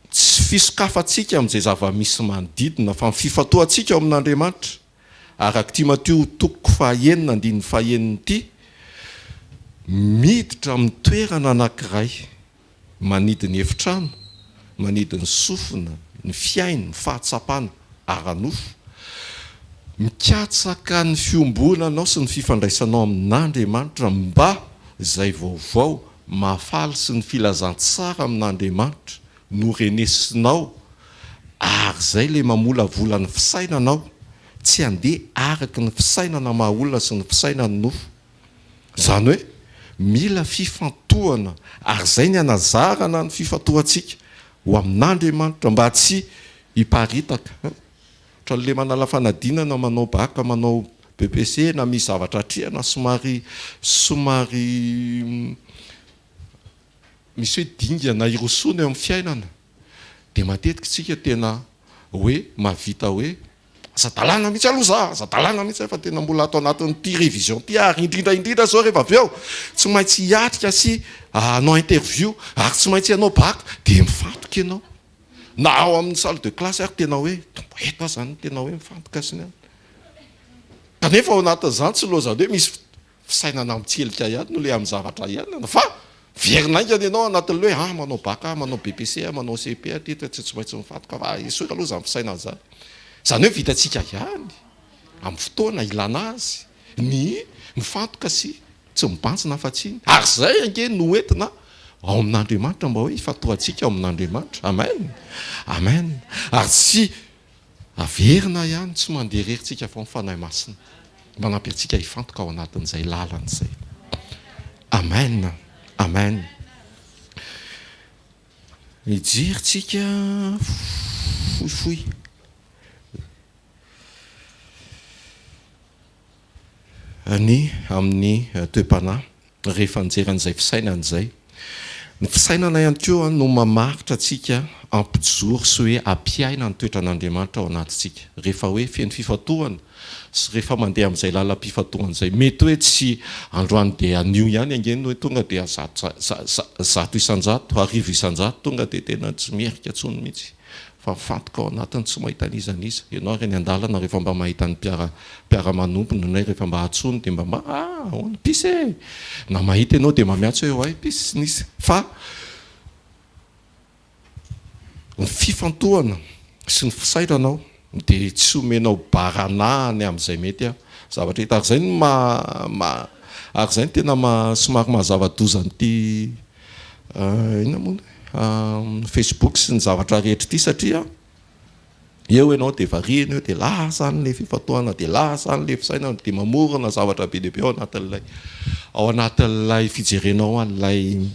tsy fisokafantsika amin'izay zava-misy manodidina fa ny fifatoantsika ao amin'Andriamanitra araka Timothée toko 4:9 ity miditra amin'ny toerana anankiray manidiny efitrano manidiny sofina ny fiaina ny fahatsapana aranofo mikatsaka ny fiombonanao sy ny fifandraisanao amin'Andriamanitra mba izay vaovao mahafaly sy ny filazantsara amin'Andriamanitra no renesinao ary izay le mamolavola ny fisainanao tsy handeha araka ny fisainana mahaolona sy ny fisainany nofo. Izany hoe mila fifantohana ary izay ny hanazarana ny fifantohantsika ho amin'Andriamanitra mba tsy hiparitaka. Le manala fanadinana manao baka manao BPC na misy zavatra atriana somary misy hoe dingana irosona eo amin'ny fiainana dia matetika tsika tena hoe mahavita hoe zadalana mihitsy aloha zadalana mihitsy fa tena mbola atao anatin'ity révision ty ary indrindra zao rehefa avy eo tsy maintsy hiatrika sy hanao interview ary tsy maintsy hanao baka dia mifantoka ianao na ao amin'ny salle de classe ary tena hoe eto zany tena hoe mifantoka sy ny any kanefa ao anatin'izany tsy loha zany hoe misy fisainana mitselika ihany no le amin'ny zavatra ihany fa verinaingana ianao anatin'le hoe manao baka manao BPC manao CP aty tsy maintsy mifantoka fa esoka aloha zany fisainana zany hoe vitantsika ihany amin'ny fotoana ilana azy ny mifantoka sy tsy mibantsina afa-tsiny ary zay ange no entina ao amin'Andriamanitra mba hoe ifatohantsika ao amin'Andriamanitra. Amen. Ary tsy averina ihany tsy mandeha rerintsika fa mifanahy masina mba nampy antsika hifantoka ao anatin'izay lalan'izay. Amen. Mijeritsika fohifohy ny amin'ny toe-panahy rehefa nijeran'izay fisainan'izay. Ny fisainana ihany koa no mamaritra atsika ampijoro sy hoe ampiaina ny toetra n'Andriamanitra ao anatintsika rehefa hoe feno fifatohana sy rehefa mandeha amin'izay lalam-pifatohana izay mety hoe tsy androany dia anio ihany angeny hoe tonga dia 100 isanjato 1000 tonga dia tena tsy mierika tsony mihitsy fa mifantoka ao anatiny tsy mahita nizaniza ianao reny andalana rehefa mba mahita ny mpiara-manompona nay rehefa mba hatsony dia mba ny pisy na mahita ianao dia mamiatso hoe ay pisy nisy fa ny fifantohana sy ny fisainanao dia tsy omenao baranahany amin'izay mety zavatra hita ary zay ary zay ny tena somary mahazava-dozan'ity ina moa Facebook sy ny zavatra rehetra ity satria eo ianao dia variana eo dia lasa an'le fifatohana dia lasa an'le fisainana dia mamorona zavatra be dia be ao anatin'ilay fijerenao an'ilay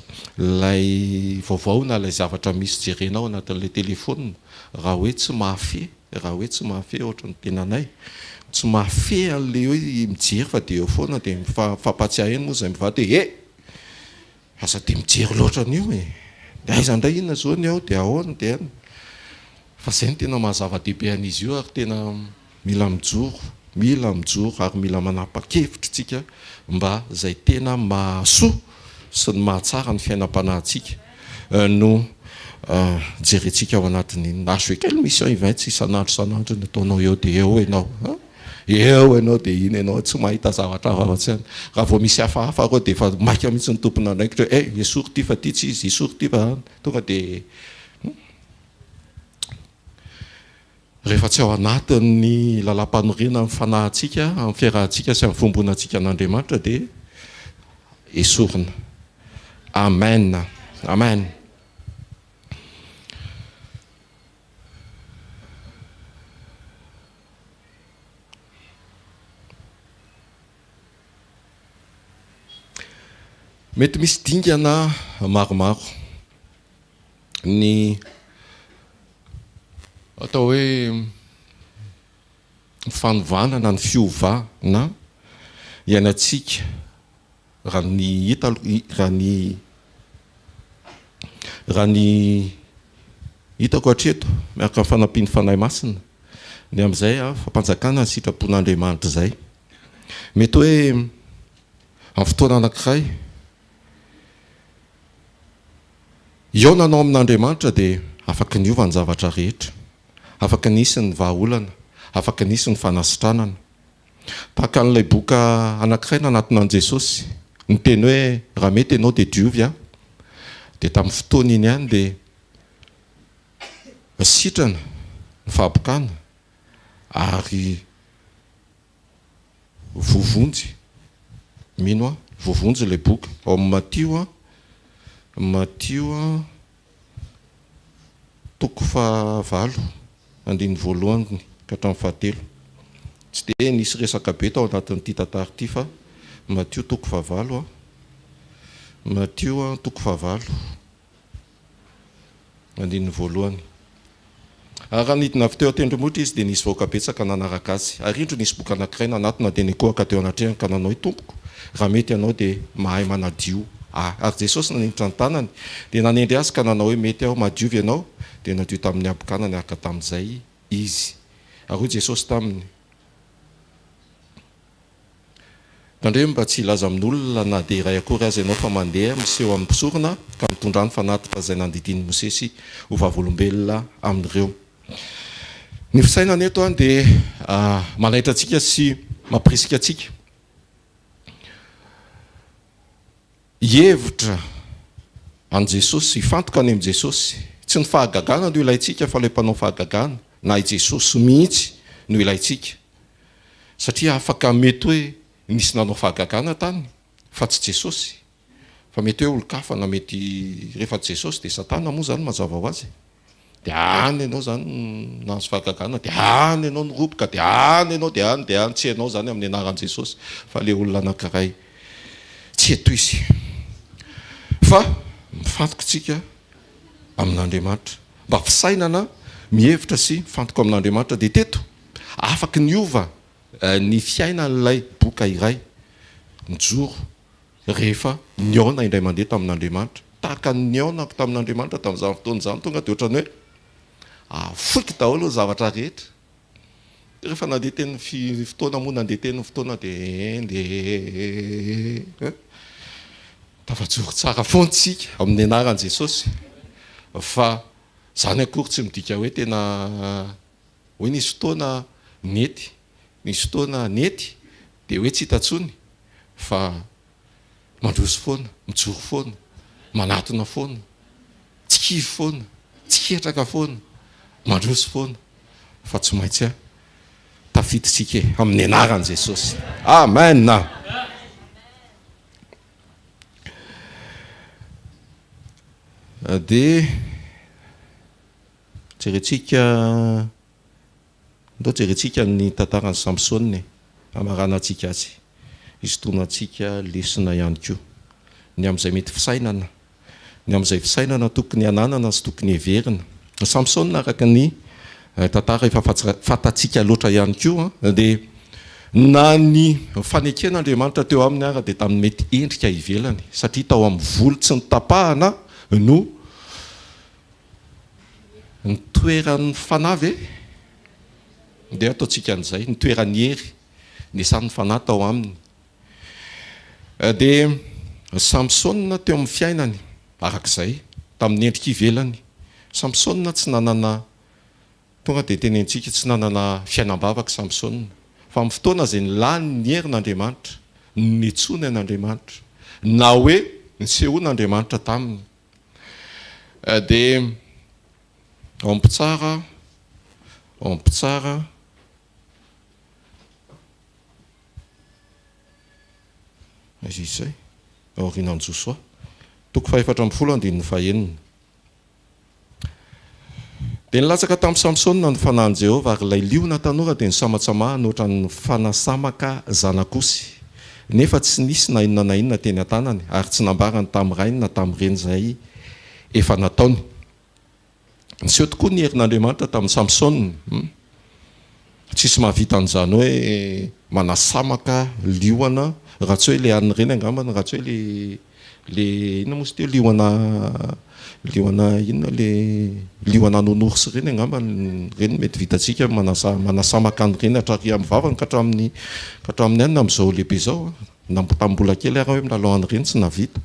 vaovao na ilay zavatra misy jerenao anatin'ilay telefona raha hoe tsy mahafy raha hoe tsy mahafehy ohatra ny tenanay tsy mahafehy an'le hoe mijery fa dia eo foana dia mifampatsiahy eny moa izay mivady hoe asa dia mijery loatra an'io e dia aiza indray inona zao ny ao dia ahoana dia any fa izay ny tena mahazava-dehibe an'izy io ary tena mila mijoro ary mila manapa-kevitra tsika mba izay tena mahasoa sy ny mahatsara ny fiainam-panahintsika no jerentsika ao anatin'iny naso hoe quelle mission ivaitsy isanandro ny ataonao eo dia eo ianao dia iny ianao tsy mahita zavatra avatsy any raha vao misy hafahafa reo dia efa maika mihitsy ny tompona andraikitra hoe esory ty fa ty tsy izy esory ty fa tonga dia rehefa tsy ao anatin'ny lalam-panorina amin'ny fanahintsika amin'ny fiarahantsika sy amin'ny fombonantsika an'Andriamanitra dia esorina. Amen. Mety misy dingana maromaro ny atao hoe fanovana na ny fiovana iainantsika raha ny hitako hatreto miaraka amin'ny fanampiany fanahy masina ny amin'izay fampanjakana ny sitrapon'Andriamanitra izay mety hoe amin'ny fotoana anankiray ionanao amin'Andriamanitra dia afaka niova ny zavatra rehetra, afaka nisy ny vahaolana, afaka nisy ny fanasitranana. Tahaka an'ilay boka anankiray nanatonan'i Jesosy ny teny hoe raha mety ianao dia diovy dia tamin'ny fotoana iny ihany dia sitrana ny fahabokana ary vovonjy vovonjy ilay boka ao amin'ny Matio toko 9 andiny voalohany ka hatramin'ny 7 tsy dia nisy resaka be tao anatin'ity tantara ity fa Matio toko 9 Matio toko 9 andiny voalohany ary nidina avy teo tendrombohitra izy dia nisy vahoaka betsaka nanaraka azy ary indro nisy boka anankiray nanatona dia nikohaka teo anatrehany ka nanao tompoko raha mety ianao dia mahay manadio ary Jesosy nanenitra ny tanany dia nanendry azy ka nanao hoe mety aho madiovy ianao dia nadio tamin'ny abokana niaraka tamin'izay izy ary hoy Jesosy taminy tandremo mba tsy ilaza amin'olona na dia iray akory azy ianao fa mandeha miseho amin'ny pisorona ka mitondrany fanatitra izay nandidiny Mosesy ho vavolombelona amin'ireo. Ny fisainana eto dia manaitra antsika sy mampirisika antsika hevitra an' Jesosy hifantoka any amin'i Jesosy tsy ny fahagagana no ilaintsika fa ilay mpanao fahagagana na i Jesosy mihitsy no ilaintsika satria afaka mety hoe nisy nanao fahagagana tany fa tsy Jesosy fa mety hoe olo-kafa na mety rehefa Jesosy dia Satana moa zany mazava ho azy dia any ianao zany nahazo fahagagana dia any ianao nyroboka dia any ianao dia any tsy ianao zany amin'ny anaran'i Jesosy fa le olona anankiray tsy eto izy fa mifantoka tsika amin'Andriamanitra mba fisainana mihevitra sy mifantoka amin'Andriamanitra dia teto afaka niova ny fiainan'ilay boka iray mijoro rehefa niona indray mandeha tamin'Andriamanitra tahaka niona tamin'Andriamanitra tamin'izany fotoana izany tonga dia ohatrany hoe afoiky daholo ny zavatra rehetra rehefa nandeha teny fotoana moa nandeha teny fotoana dia tafajoro tsara foantsika amin'ny anaran'i Jesosy fa zany akory tsy midika hoe tena hoe nisy fotoana nety dia hoe tsy hitantsony fa mandroso foana mijoro foana manatona foana tsy kivy foana tsy ketraka foana mandroso foana fa tsy maintsy tafiditsika amin'ny anaran'i Jesosy. Amen. Dia jerentsika ny tantaran'ny Samsone amaranantsika azy izy tonantsika lesona ihany koa ny amin'izay mety fisainana ny amin'izay fisainana tokony hananana sy tokony heverina. Samsone araka ny tantara efa fatatsika loatra ihany koa dia na ny faneken'Andriamanitra teo amin'ny ara dia tamin'ny mety endrika ivelany satria tao amin'ny volo tsy nitapahana no nitoeran'ny fanavy dia ataontsika an'izay nitoeran'ny hery ny samy fanahy tao aminy dia Samsona teo amin'ny fiainany arak'izay tamin'ny endrika ivelany Samsona tsy nanana tonga dia tenentsika tsy nanana fiainam-bavaka Samsona fa amin'ny fotoana izay nilany ny herin'Andriamanitra nitsony an'Andriamanitra na hoe nisehoan'Andriamanitra taminy dia ampitsara izay aorinan-josoa toko 4:1 dia nilatsaka tamin'ny Samsona ny fanahin'i Jehovah ary ilay liona tanora dia nisamatsamaha noatra ny fanasamaka zanakosy nefa tsy nisy na inona na inona teny an-tanany ary tsy nambarany tamin'ny rainy na tamin'ny reny izay efa nataony. Niseho tokoa ny herin'Andriamanitra tamin'ny Samsona tsisy mahavita an'izany hoe manasamaka liona raha tsy hoe le an'ny reny angambany raha tsy hoe le inona moa sy teo liona inona le liona nonorsy reny angambany reny mety vitatsika manasamaka any reny hatrary amin'ny vavany ka hatramin'ny anina amin'izao lehibe zao tambola kely ary hoe milalao any reny tsy navita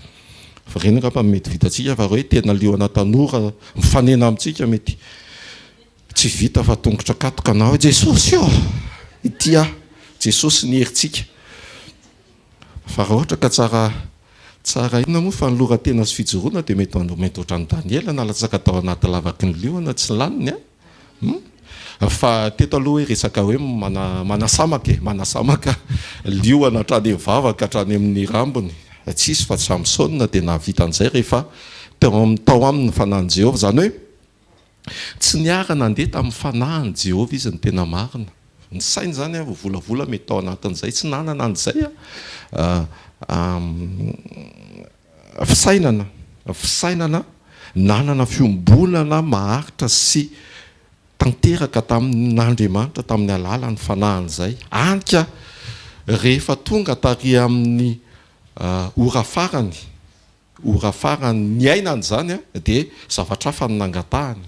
fa reny angamba mety vitatsika fa hoe tena liona tanora mifanena amintsika mety tsy vita fa tongotra katoka na hoe Jesosy itya Jesosy ny herintsika fa raha ohatra ka tsara inona moa fa nyloratena sy fijoroana dia mety ohatran'ny Daniela nalatsaka tao anaty lavaky ny liona tsy laniny fa teto aloha hoe resaka hoe manasamaka liona hatrany mivavaka hatrany amin'ny rambony tsisy fa Samsona dia nahavita an'izay rehefa tao amin'ny fanahin'i Jehovah zany hoe tsy niara nandeha tamin'ny fanahin'i Jehovah izy ny tena marina ny sainy zany volavola mety tao anatin'izay tsy nanana an'izay fisainana nanana fiombonana maharitra sy tanteraka tamin'Andriamanitra tamin'ny alalany fanahin'izay anka rehefa tonga tary amin'ny ora farany ny ainany zany dia zavatra hafa ny nangatahany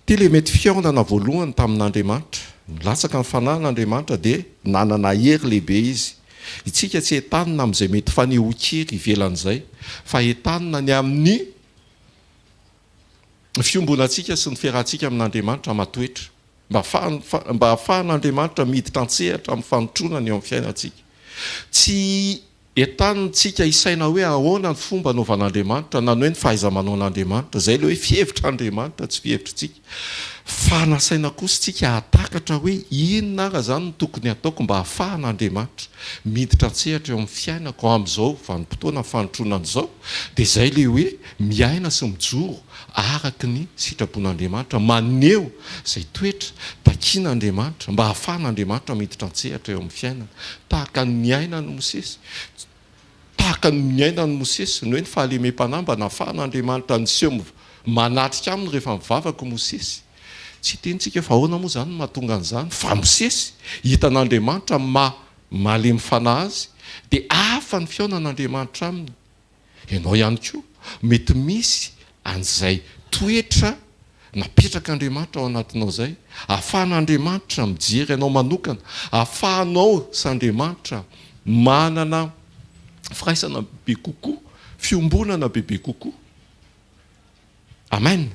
ty le mety fiaonana voalohany tamin'Andriamanitra nilatsaka ny fanahin'Andriamanitra dia nanana hery lehibe izy itsika tsy etanina amin'izay mety fanehokery ivelan'izay fa etanina ny amin'ny fiombonantsika sy ny fiarahantsika amin'Andriamanitra matoetra mba ahafahan'Andriamanitra miditra an-tsehatra amin'ny fanotronany eo amin'ny fiainantsika tsy etanitsika isaina hoe ahoana ny fomba anaovan'Andriamanitra na hoe ny fahaiza-manao an'Andriamanitra zay le hoe fihevitr'Andriamanitra tsy fihevitritsika fa nasaina kosa tsika hatakatra hoe inona ara zany no tokony ataoko mba hahafahan'Andriamanitra miditra an-tsehatra eo amin'ny fiainako amin'izao vanim-potoana fanotronan'izao dia zay le hoe miaina sy mijoro araky ny sitrapon'Andriamanitra maneho zay toetra takian'Andriamanitra mba hahafahan'Andriamanitra miditra an-tsehatra eo amin'ny fiainana tahaka ny ainany Mosesy ny hoe ny fahalemem-panahy mba nahafahan'Andriamanitra niseho manatrika aminy rehefa mivavaka Mosesy tsy tenitsika fa ahoana moa zany mahatonga an'izany fa Mosesy hitan'Andriamanitra malemy fanahy azy dia hafa ny fiaonan'Andriamanitra aminy ianao ihany koa mety misy an'izay toetra napetrak'Andriamanitra ao anatinao zay ahafahan'Andriamanitra mijery ianao manokana ahafahanao s'Andriamanitra manana firaisana bebe kokoa fiombonana bebe kokoa amen.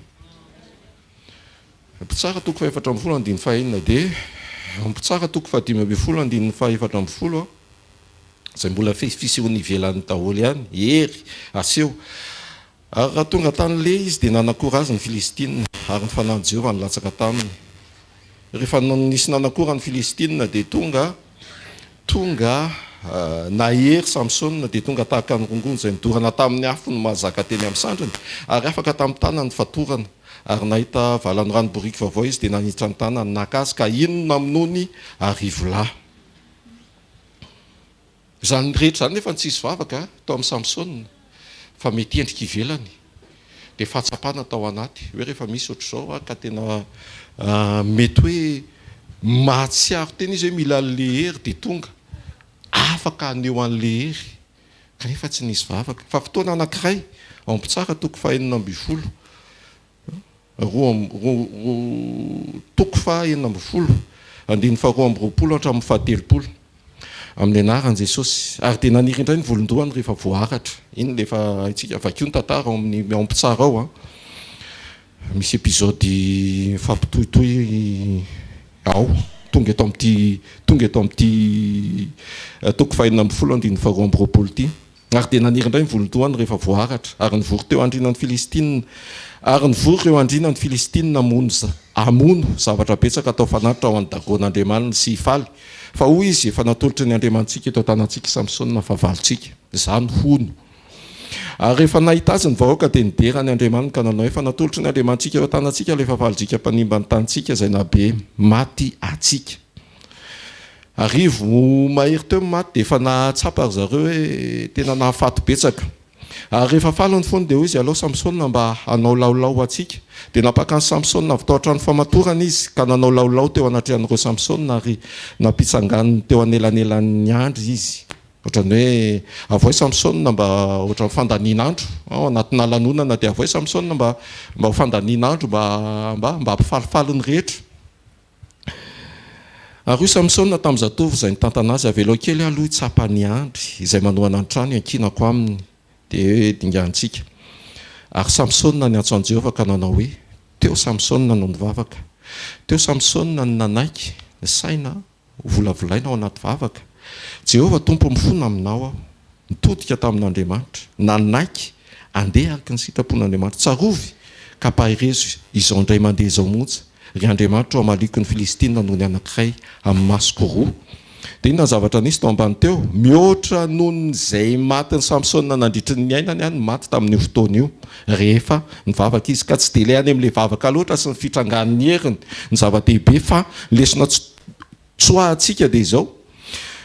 Ampitsara toko 4:1 dia ampitsara toko 5:1 zay mbola fisehoany ivelany daholo ihany hery aseho ary raha tonga tany le izy dia nanakora azy ny Filistina ary ny fanahin'i Jehovah nilatsaka taminy rehefa nisy nanakora ny Filistina dia tonga nahery Samsona dia tonga tahaka ny rongony izay nidorana tamin'ny afo no mahazaka teny amin'ny sandriny ary afaka tamin'ny tanany fatorana ary nahita valany rano boriky vaovao izy dia nanitra ny tanany naka azy ka inona aminony arivolahy zany rehetra zany nefa tsisy vavaka tao amin'ny Samsona fa mety endrika ivelany dia fahatsapana tao anaty hoe rehefa misy ohatr'izao ka tena mety hoe mahatsiaro tena izy hoe mila le hery dia tonga afaka aneo an'le hery kanefa tsy nisy vavaka fa fotoana anankiray ao ampitsara toko fahaenina amby folo toko fahaenina amby folo andiny faharoa amby roapolo hatramin'ny fahatelopolo amin'ny anaran'i Jesosy ary dia naniry indray ny volondohany rehefa voaratra iny lefa itsika vakio ny tantara ao amin'ny ao ampitsara ao misy épisode fampitohitohy ao tonga eto amin'ity toko fahaenina amby folo andiny faharoa amby roapolo ity ary dia naniry indray ny volondohany rehefa voaratra ary nivory teo andrinan'ny Filistina ary nivory eo andrinan'ny Filistina amono zavatra betsaka atao fanatitra ao an-dagon'Andriamanitra sy hifaly fa hoy izy efa natolotry ny Andriamantsika eto an-tanantsika Samsona fa valitsika izany hono ary rehefa nahita azy ny vahoaka dia nidera ny Andriamanitra ka nanao efa natolotry ny Andriamantsika eo an-tanantsika rehefa valitsika mpanimba ny tanitsika izay nabe maty atsika arivo mahery teo maty dia efa nahatsapa ry zareo hoe tena nahafaty betsaka ary rehefa falany foana dia hoy izy alao Samsona mba hanao laolao atsika dia napakany Samsona avy tao an-trano famatorana izy ka nanao laolao teo anatrehan'ireo Samsona ary nampitsanganiny teo anelanelan'ny andro izy ohatrany hoe avoay Samsona mba ohatran'ny fandanian'andro ao anatina lanonana dia avoay Samsona mba ho fandanian'andro mba hampifalifaly ny rehetra ary io Samsona tamin'ny zatovo izay nitantana azy avelao kely aloha hitsapa ny andry izay manohana ny trano ankinako aminy dia hoe dingantsika ary Samsona ny antsoan'i Jehovah ka nanao hoe teo Samsona no nivavaka teo Samsona ny nanaiky ny saina volavolaina ao anaty vavaka Jehovah tompo mifona aminao aho nitodika tamin'Andriamanitra nanaiky andeha araka ny sitrapon'Andriamanitra tsarovy ka pahirezo izao indray mandeha izao monja ry Andriamanitra ao amaliko ny Filistina noho ny anankiray amin'ny masoko roa dia inona ny zavatra nisy tao ambany teo mihoatra noho izay matin'ny Samsona nandritry ny ainany any maty tamin'io fotoana io rehefa nivavaka izy ka tsy dia ilay any amin'ilay vavaka loatra sy ny fitrangan'ny heriny ny zava-dehibe fa lesona tsoahantsika dia izao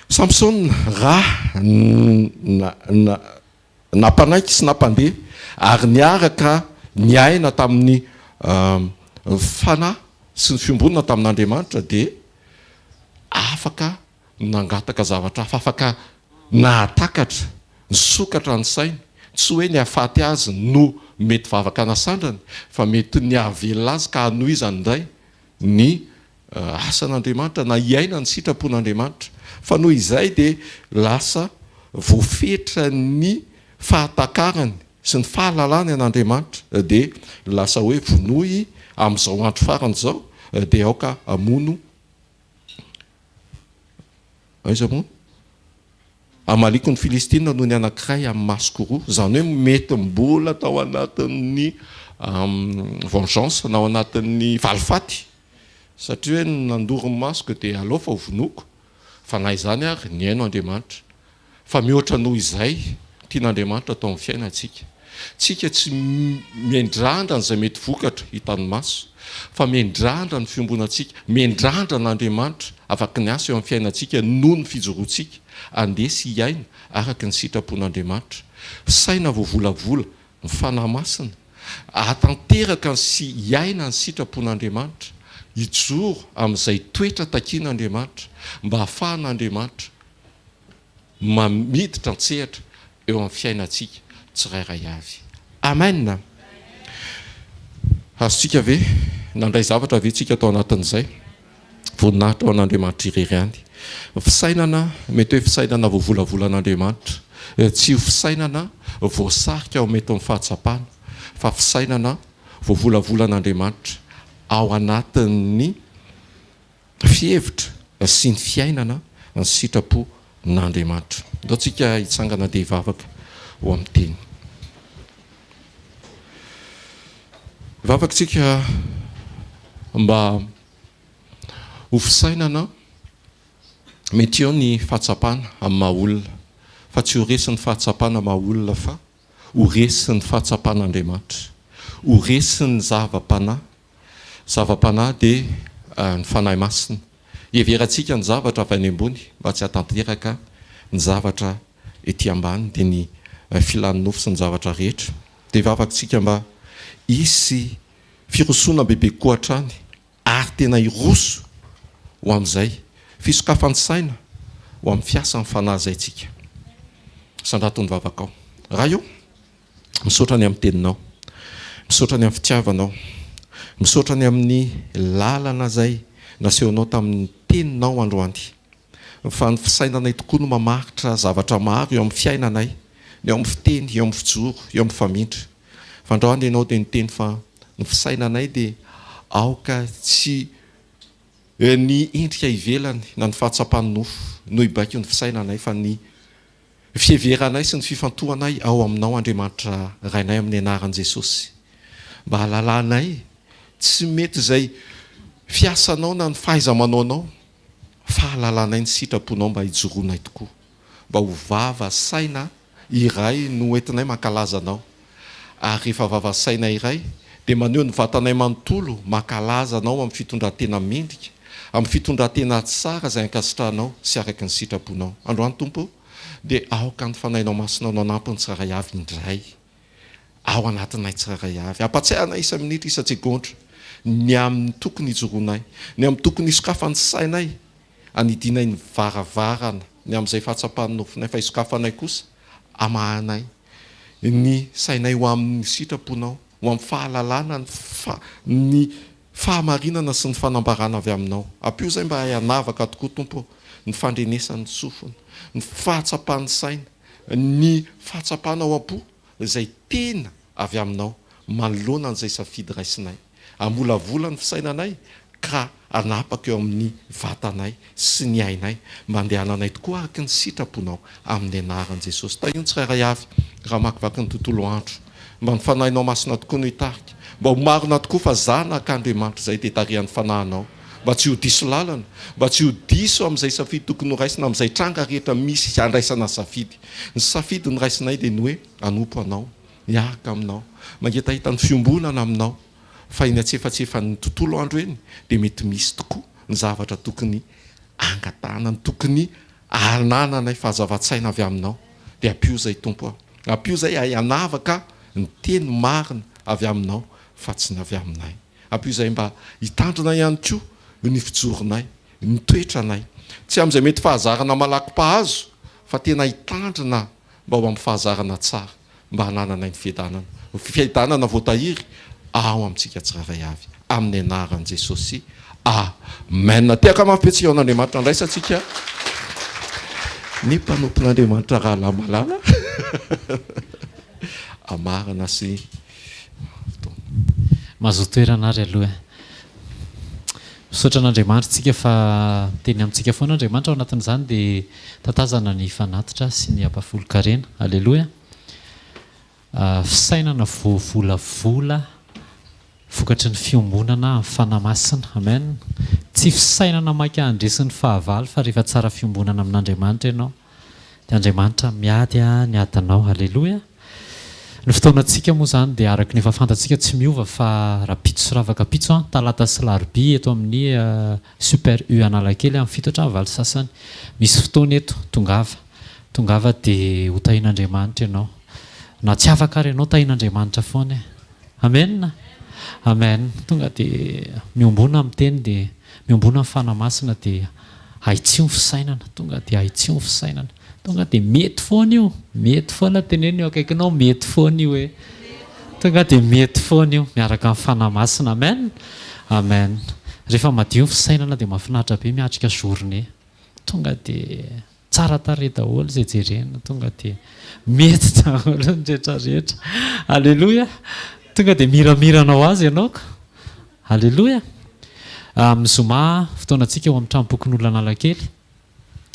Samsona raha nampanaiky sy nampandeha ary niaraka ny aina tamin'ny fanahy sy ny fiombonana tamin'Andriamanitra dia afaka nangataka zavatra hafa afaka nahatakatra nisokatra ny sainy tsy hoe ny hafaty azy no mety vavaka nasandrany fa mety ny hahavelona azy ka hanohizany indray ny asan'Andriamanitra na hiaina ny sitrapon'Andriamanitra fa noho izay dia lasa voafetra ny fahatakarany sy ny fahalalany an'Andriamanitra dia lasa hoe vonohy amin'izao andro farany izao dia aoka amono aiza moa amaliko ny Filistina noho ny anankiray amin'ny masoko roa izany hoe mety mbola tao anatin'ny vengeance na ao anatin'ny valifaty satria hoe nandorony masoko dia alao fa hovonoko fa na izany ary ny haino Andriamanitra fa mihoatra noho izay tian'Andriamanitra atao amin'ny fiainantsika tsika tsy miendrandra izay mety vokatra hitan'ny maso fa miendrandra ny fiombonantsika miendrandra n'Andriamanitra afaka ny asa eo amin'ny fiainantsika noho ny fijoroantsika andesy hiaina araka ny sitrapon'Andriamanitra saina voavolavola ny fanahy masina atanteraka sy hiaina ny sitrapon'Andriamanitra hijoro amin'izay toetra takian'Andriamanitra mba hahafahan'Andriamanitra mamiditra antsehatra eo amin'ny fiainantsika tsirairay avy amen azotsika ve nandray zavatra ve tsika atao anatin'izay voninahitra ao an'Andriamanitra irery any fisainana mety hoe fisainana voavolavolanaandriamanitra tsy ho fisainana voasarika ao mety amin'ny fahatsapana fa fisainana voavolavolan'Andriamanitra ao anatin'ny fihevitra sy ny fiainana ny sitrapo n'Andriamanitra ndao tsika hitsangana dia hivavaka ho amin'ny teny vavakantsika mba ho fisainana mety eo ny fahatsapana amin'ny mahaolona fa tsy ho resy ny fahatsapana mahaolona fa ho resy ny fahatsapan'Andriamanitra ho resy ny zava-panahy dia ny fanahy masina heverantsika ny zavatra avy any ambony mba tsy hatanteraka ny zavatra ety ambany dia ny filan'ny nofo sy ny zavatra rehetra dia vavakantsika mba isy firosoana bebe koatrany ary tena iroso ho amin'izay fisokafany saina ho amin'ny fiasa ny fanahy zay tsika sandraton'ny vavakao raha io misaotra ny amin'ny teninao misaotra ny amin'ny fitiavanao misaotra ny amin'ny lalana zay nasehonao tamin'ny teninao androany fa ny fisainanay tokoa no mamaritra zavatra maro eo amin'ny fiainanay eo amin'ny fiteny eo amin'ny fijoro eo amin'ny famindra fa androany ianao dia niteny fa ny fisainanay dia aoka tsy ny endrika ivelany na ny fahatsapany nofo no ibaiko ny fisainanay fa ny fieveranay sy ny fifantohanay ao aminao Andriamanitra rainay amin'ny anaran'i Jesosy mba halalanay tsy mety izay fiasanao na ny fahaiza-manaonao fa halalanay ny sitraponao mba hijoroanay tokoa mba ho vava saina iray no entinay mankalaza anao ary rehefa vava saina iray dia maneho ny vatanay manontolo mankalaza anao amin'ny fitondran-tena mendrika amin'ny fitondran-tena tsara izay ankasitranao sy araky ny sitraponao androany tompo dia aoka ny fanahinao masinao nanampiny tsiraray avy indray ao anatinay tsiraray avy ampatsiahanay isa minitra isa tsegontra ny amin'ny tokony hijoroanay ny amin'ny tokony hisokafany sainay anidinay ny varavarana ny amin'izay fahatsapany nofonay fa hisokafanay kosa amahanay ny sainay ho amin'ny sitraponao ho amin'ny fahalalana ny fahamarinana sy ny fanambarana avy aminao ampio zay mba hanavaka tokoa tompo ny fandrenesan'ny sofony ny fahatsapany saina ny fahatsapana ao am-po izay tena avy aminao manoloana n'izay safidy raisinay amolavola ny fisainanay ka anapaka eo amin'ny vatanay sy ny ainay mba andehananay tokoa araky ny sitraponao amin'ny anaran'i Jesosy ta io ny tsirairay avy raha makivaky ny tontolo andro mba ny fanahinao masina tokoa no hitarika mba ho marina tokoa fa zanak'Andriamanitra izay tetarihan'ny fanahinao mba tsy ho diso lalana mba tsy ho diso amin'izay safidy tokony ho raisina amin'izay tranga rehetra misy andraisana safidy ny safidy ny raisinay dia ny hoe anompo anao miaraka aminao mangetahita ny fiombonana aminao fa iny atsefatsefan'ny tontolo andro eny dia mety misy tokoa ny zavatra tokony angatana ny tokony anananay fahazavatsaina avy aminao dia ampio zay tompo ampio zay hanavaka ny teny marina avy aminao fa tsy navy aminay ampio zay mba hitandrina ihany koa ny fijoronay ny toetranay tsy amin'izay mety fahazarana malaky-pahazo fa tena hitandrina mba ho amin'ny fahazarana tsara mba hanananay ny fiadanana voatahiry ao amintsika tsiraray avy amin'ny anaran'i Jesosy amen. Tiaka mafipetsika ao an'Andriamanitra andraisantsika ny mpanompon'Andriamanitra raha lamalala amarana sy mazotoerana ary aloha misaotra an'Andriamanitra tsika fa teny amintsika foana Andriamanitra ao anatin'izany dia tatazana ny fanatitra sy ny ampafolo-karena alleloia fisainana voavolavola vokatry ny fiombonana amin'ny fanamasina amen tsy fisainana maika handresin'ny fahavalo fa rehefa tsara fiombonana amin'Andriamanitra ianao dia Andriamanitra miady ny adanao alleloia ny fotoanantsika moa zany dia araky ny efa fantatsika tsy miova fa rapitso sy ravaka pitso talata sy larobia eto amin'ny super U Analakely amin'ny fito hatramin'ny valo sasany misy fotoana eto tongava dia ho tahin'Andriamanitra ianao na tsy afaka ary ianao tahin'Andriamanitra foana amen amen tonga dia miombona amin'ny teny dia miombona amin'ny fanamasina dia haitsio ny fisainana tonga dia haitsio ny fisainana tonga dia mety foana io mety foana teneny eo akaikinao mety foana io hoe tonga dia mety foana io miaraka amin'ny fanamasina amen amen rehefa madio ny fisainana dia mahafinaritra be miatrika journée tonga dia tsara tare daholo izay jerena tonga dia mety daholo ny rehetrarehetra alleloia tonga dia miramirana ho azy ianao ka alleloia amin'ny zoma fotoanantsika eo amin'ny tranompokon'olona Analakely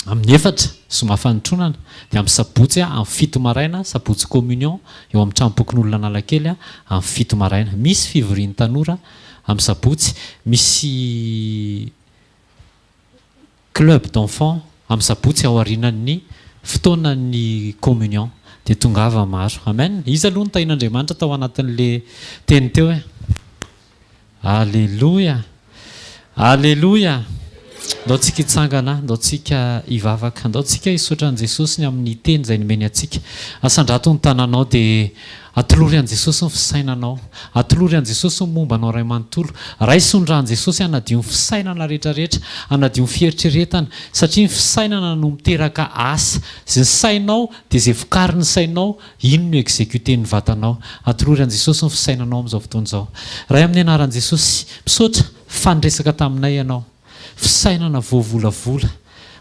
amin'ny efatra zoma fanotronana dia amin'ny sabotsy amin'ny fito maraina sabotsy communion eo amin'ny tranompokon'olona Analakely amin'ny fito maraina misy fivorian'ny tanora amin'ny sabotsy misy club d'enfant amin'ny sabotsy ao aorianan'ny fotoanan'ny communion dia tongava maro amen izy aloha ny tahin'Andriamanitra tao anatin'le teny teo alleloia alleloia ndao tsika hitsangana, ndao tsika hivavaka, ndao tsika hisaotra an' Jesosy ny amin'ny teny izay nomeny antsika. Asandrato ny tananao dia atolory an' Jesosy ny fisainanao, atolory an' Jesosy ny momba anao ray manontolo. Raisondra an' Jesosy hanadio ny fisainana rehetrarehetra, hanadio ny fieritreretana, satria ny fisainana no miteraka asa. Izay ny sainao dia izay vokarin'ny sainao, iny no exécuten'ny vatanao. Atolory an' Jesosy ny fisainanao amin'izao fotoana izao. Ray amin'ny anaran'i Jesosy, misaotra fandresaka taminay ianao. Fisainana voavolavola,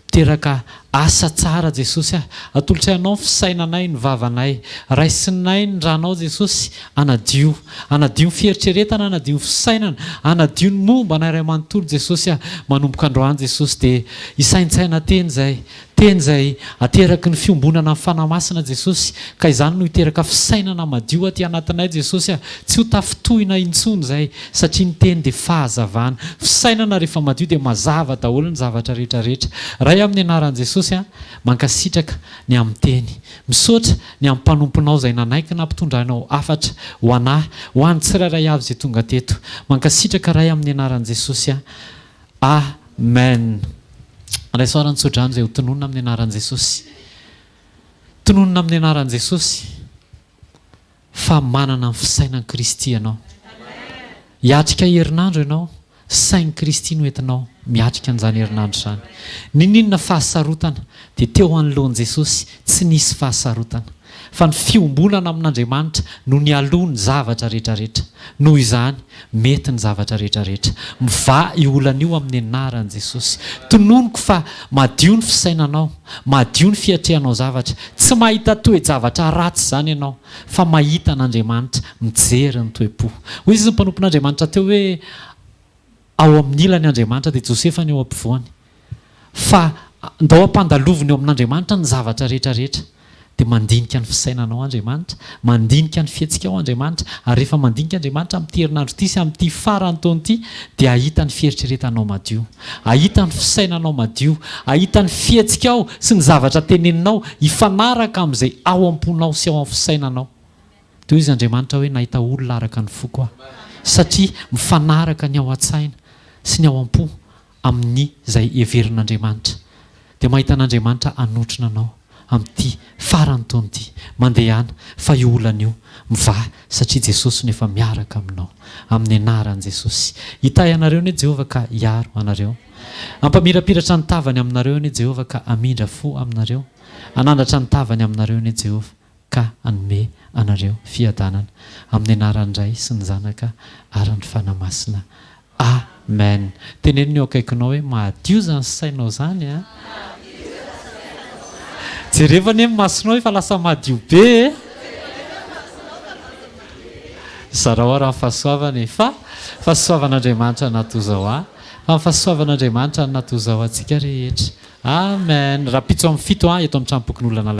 miteraka asa tsara Jesosy atolotra ianao ny fisainanay, ny vavanay, raisinay ny ranao Jesosy, anadio ny fieritreretana, anadio ny fisainana, anadio ny momba anay ray manontolo Jesosy manomboka androany Jesosy. Dia isaintsaina teny izay ateraky ny fiombonana amin'ny fanamasina Jesosy, ka izany no hiteraka fisainana madio aty anatinay Jesosy. Tsy ho tafitohina intsony izay, satria ny teny dia fahazavana. Fisainana rehefa madio dia mazava daholo ny zavatra rehetrarehetra. Ray amin'ny anaran'i Jesosy mankasitraka ny amin'ny teny, misaotra ny amin'ny mpanomponao izay nanaiky nampitondranao afatra ho anahy, ho an'ny tsirairay avy izay tonga teto. Mankasitraka ray amin'ny anaran'i Jesosy. Amen. Raisoarany tsodrano izay ho tononona amin'ny anaran'i Jesosy. Tononona amin'ny anaran'i Jesosy fa manana ny fisainan'i Kristy ianao. Hiatrika herinandro ianao, sain'i Kristy no entinao miatrika an'izany herinandro izany. Ninona fahasarotana dia teo anoloan'i Jesosy tsy nisy fahasarotana, fa ny fiombonana amin'Andriamanitra no nialoha ny zavatra rehetrarehetra. Noho izany mety ny zavatra rehetrarehetra. Miva io olana io amin'ny anaran'i Jesosy. Tononoko fa madio ny fisainanao, madio ny fiatrehanao zavatra. Tsy mahita toe-javatra ratsy izany ianao, fa mahita an'Andriamanitra, mijery ny toe-po. Hoy izy ny mpanompon'Andriamanitra teo hoe ao amin'ny ilany Andriamanitra dia Josefa ny eo ampovoany. Fa ndao ampandaloviny eo amin'Andriamanitra ny zavatra rehetrarehetra. Dia mandinika ny fisainanao Andriamanitra, mandinika ny fihetsikao Andriamanitra, ary rehefa mandinika Andriamanitra amin'ity herinandro ity sy amin'ity farany taona ity, dia ahita ny fieritreretanao madio, ahita ny fisainanao madio, ahita ny fihetsikao sy ny zavatra teneninao hifanaraka amin'izay ao am-ponao sy ao amin'ny fisainanao. Toy izy Andriamanitra hoe nahita olona araka ny foko aho, satria mifanaraka ny ao an-tsaina sy ny ao am-po amin'ny izay heverin'Andriamanitra. Dia mahita an'Andriamanitra anotrina anao amin'ity farany taona ity, mandehana fa io olana io miva, satria Jesosy no efa miaraka aminao amin'ny anaran'i Jesosy. Hitay anareo anie Jehovah ka hiaro anareo, ampamirapiratra ny tavany aminareo anie Jehovah ka amindra fo aminareo, anandratra ny tavany aminareo anie Jehovah ka anome anareo fiadanana amin'ny anaran'ny Ray sy ny Zanaka ary ny fanamasina. Amen. Teneniny eo akaikinao hoe madio zany sainao zany a. Jerevany amin'ny masonao efa lasa madio be. Zarao raha fahasoavana fa fahasoavan'Andriamanitra natozao fa fahasoavan'Andriamanitra natozao antsika rehetra. Amen. Raha pitso amin'ny fito eto amin'ny tranopokon'olona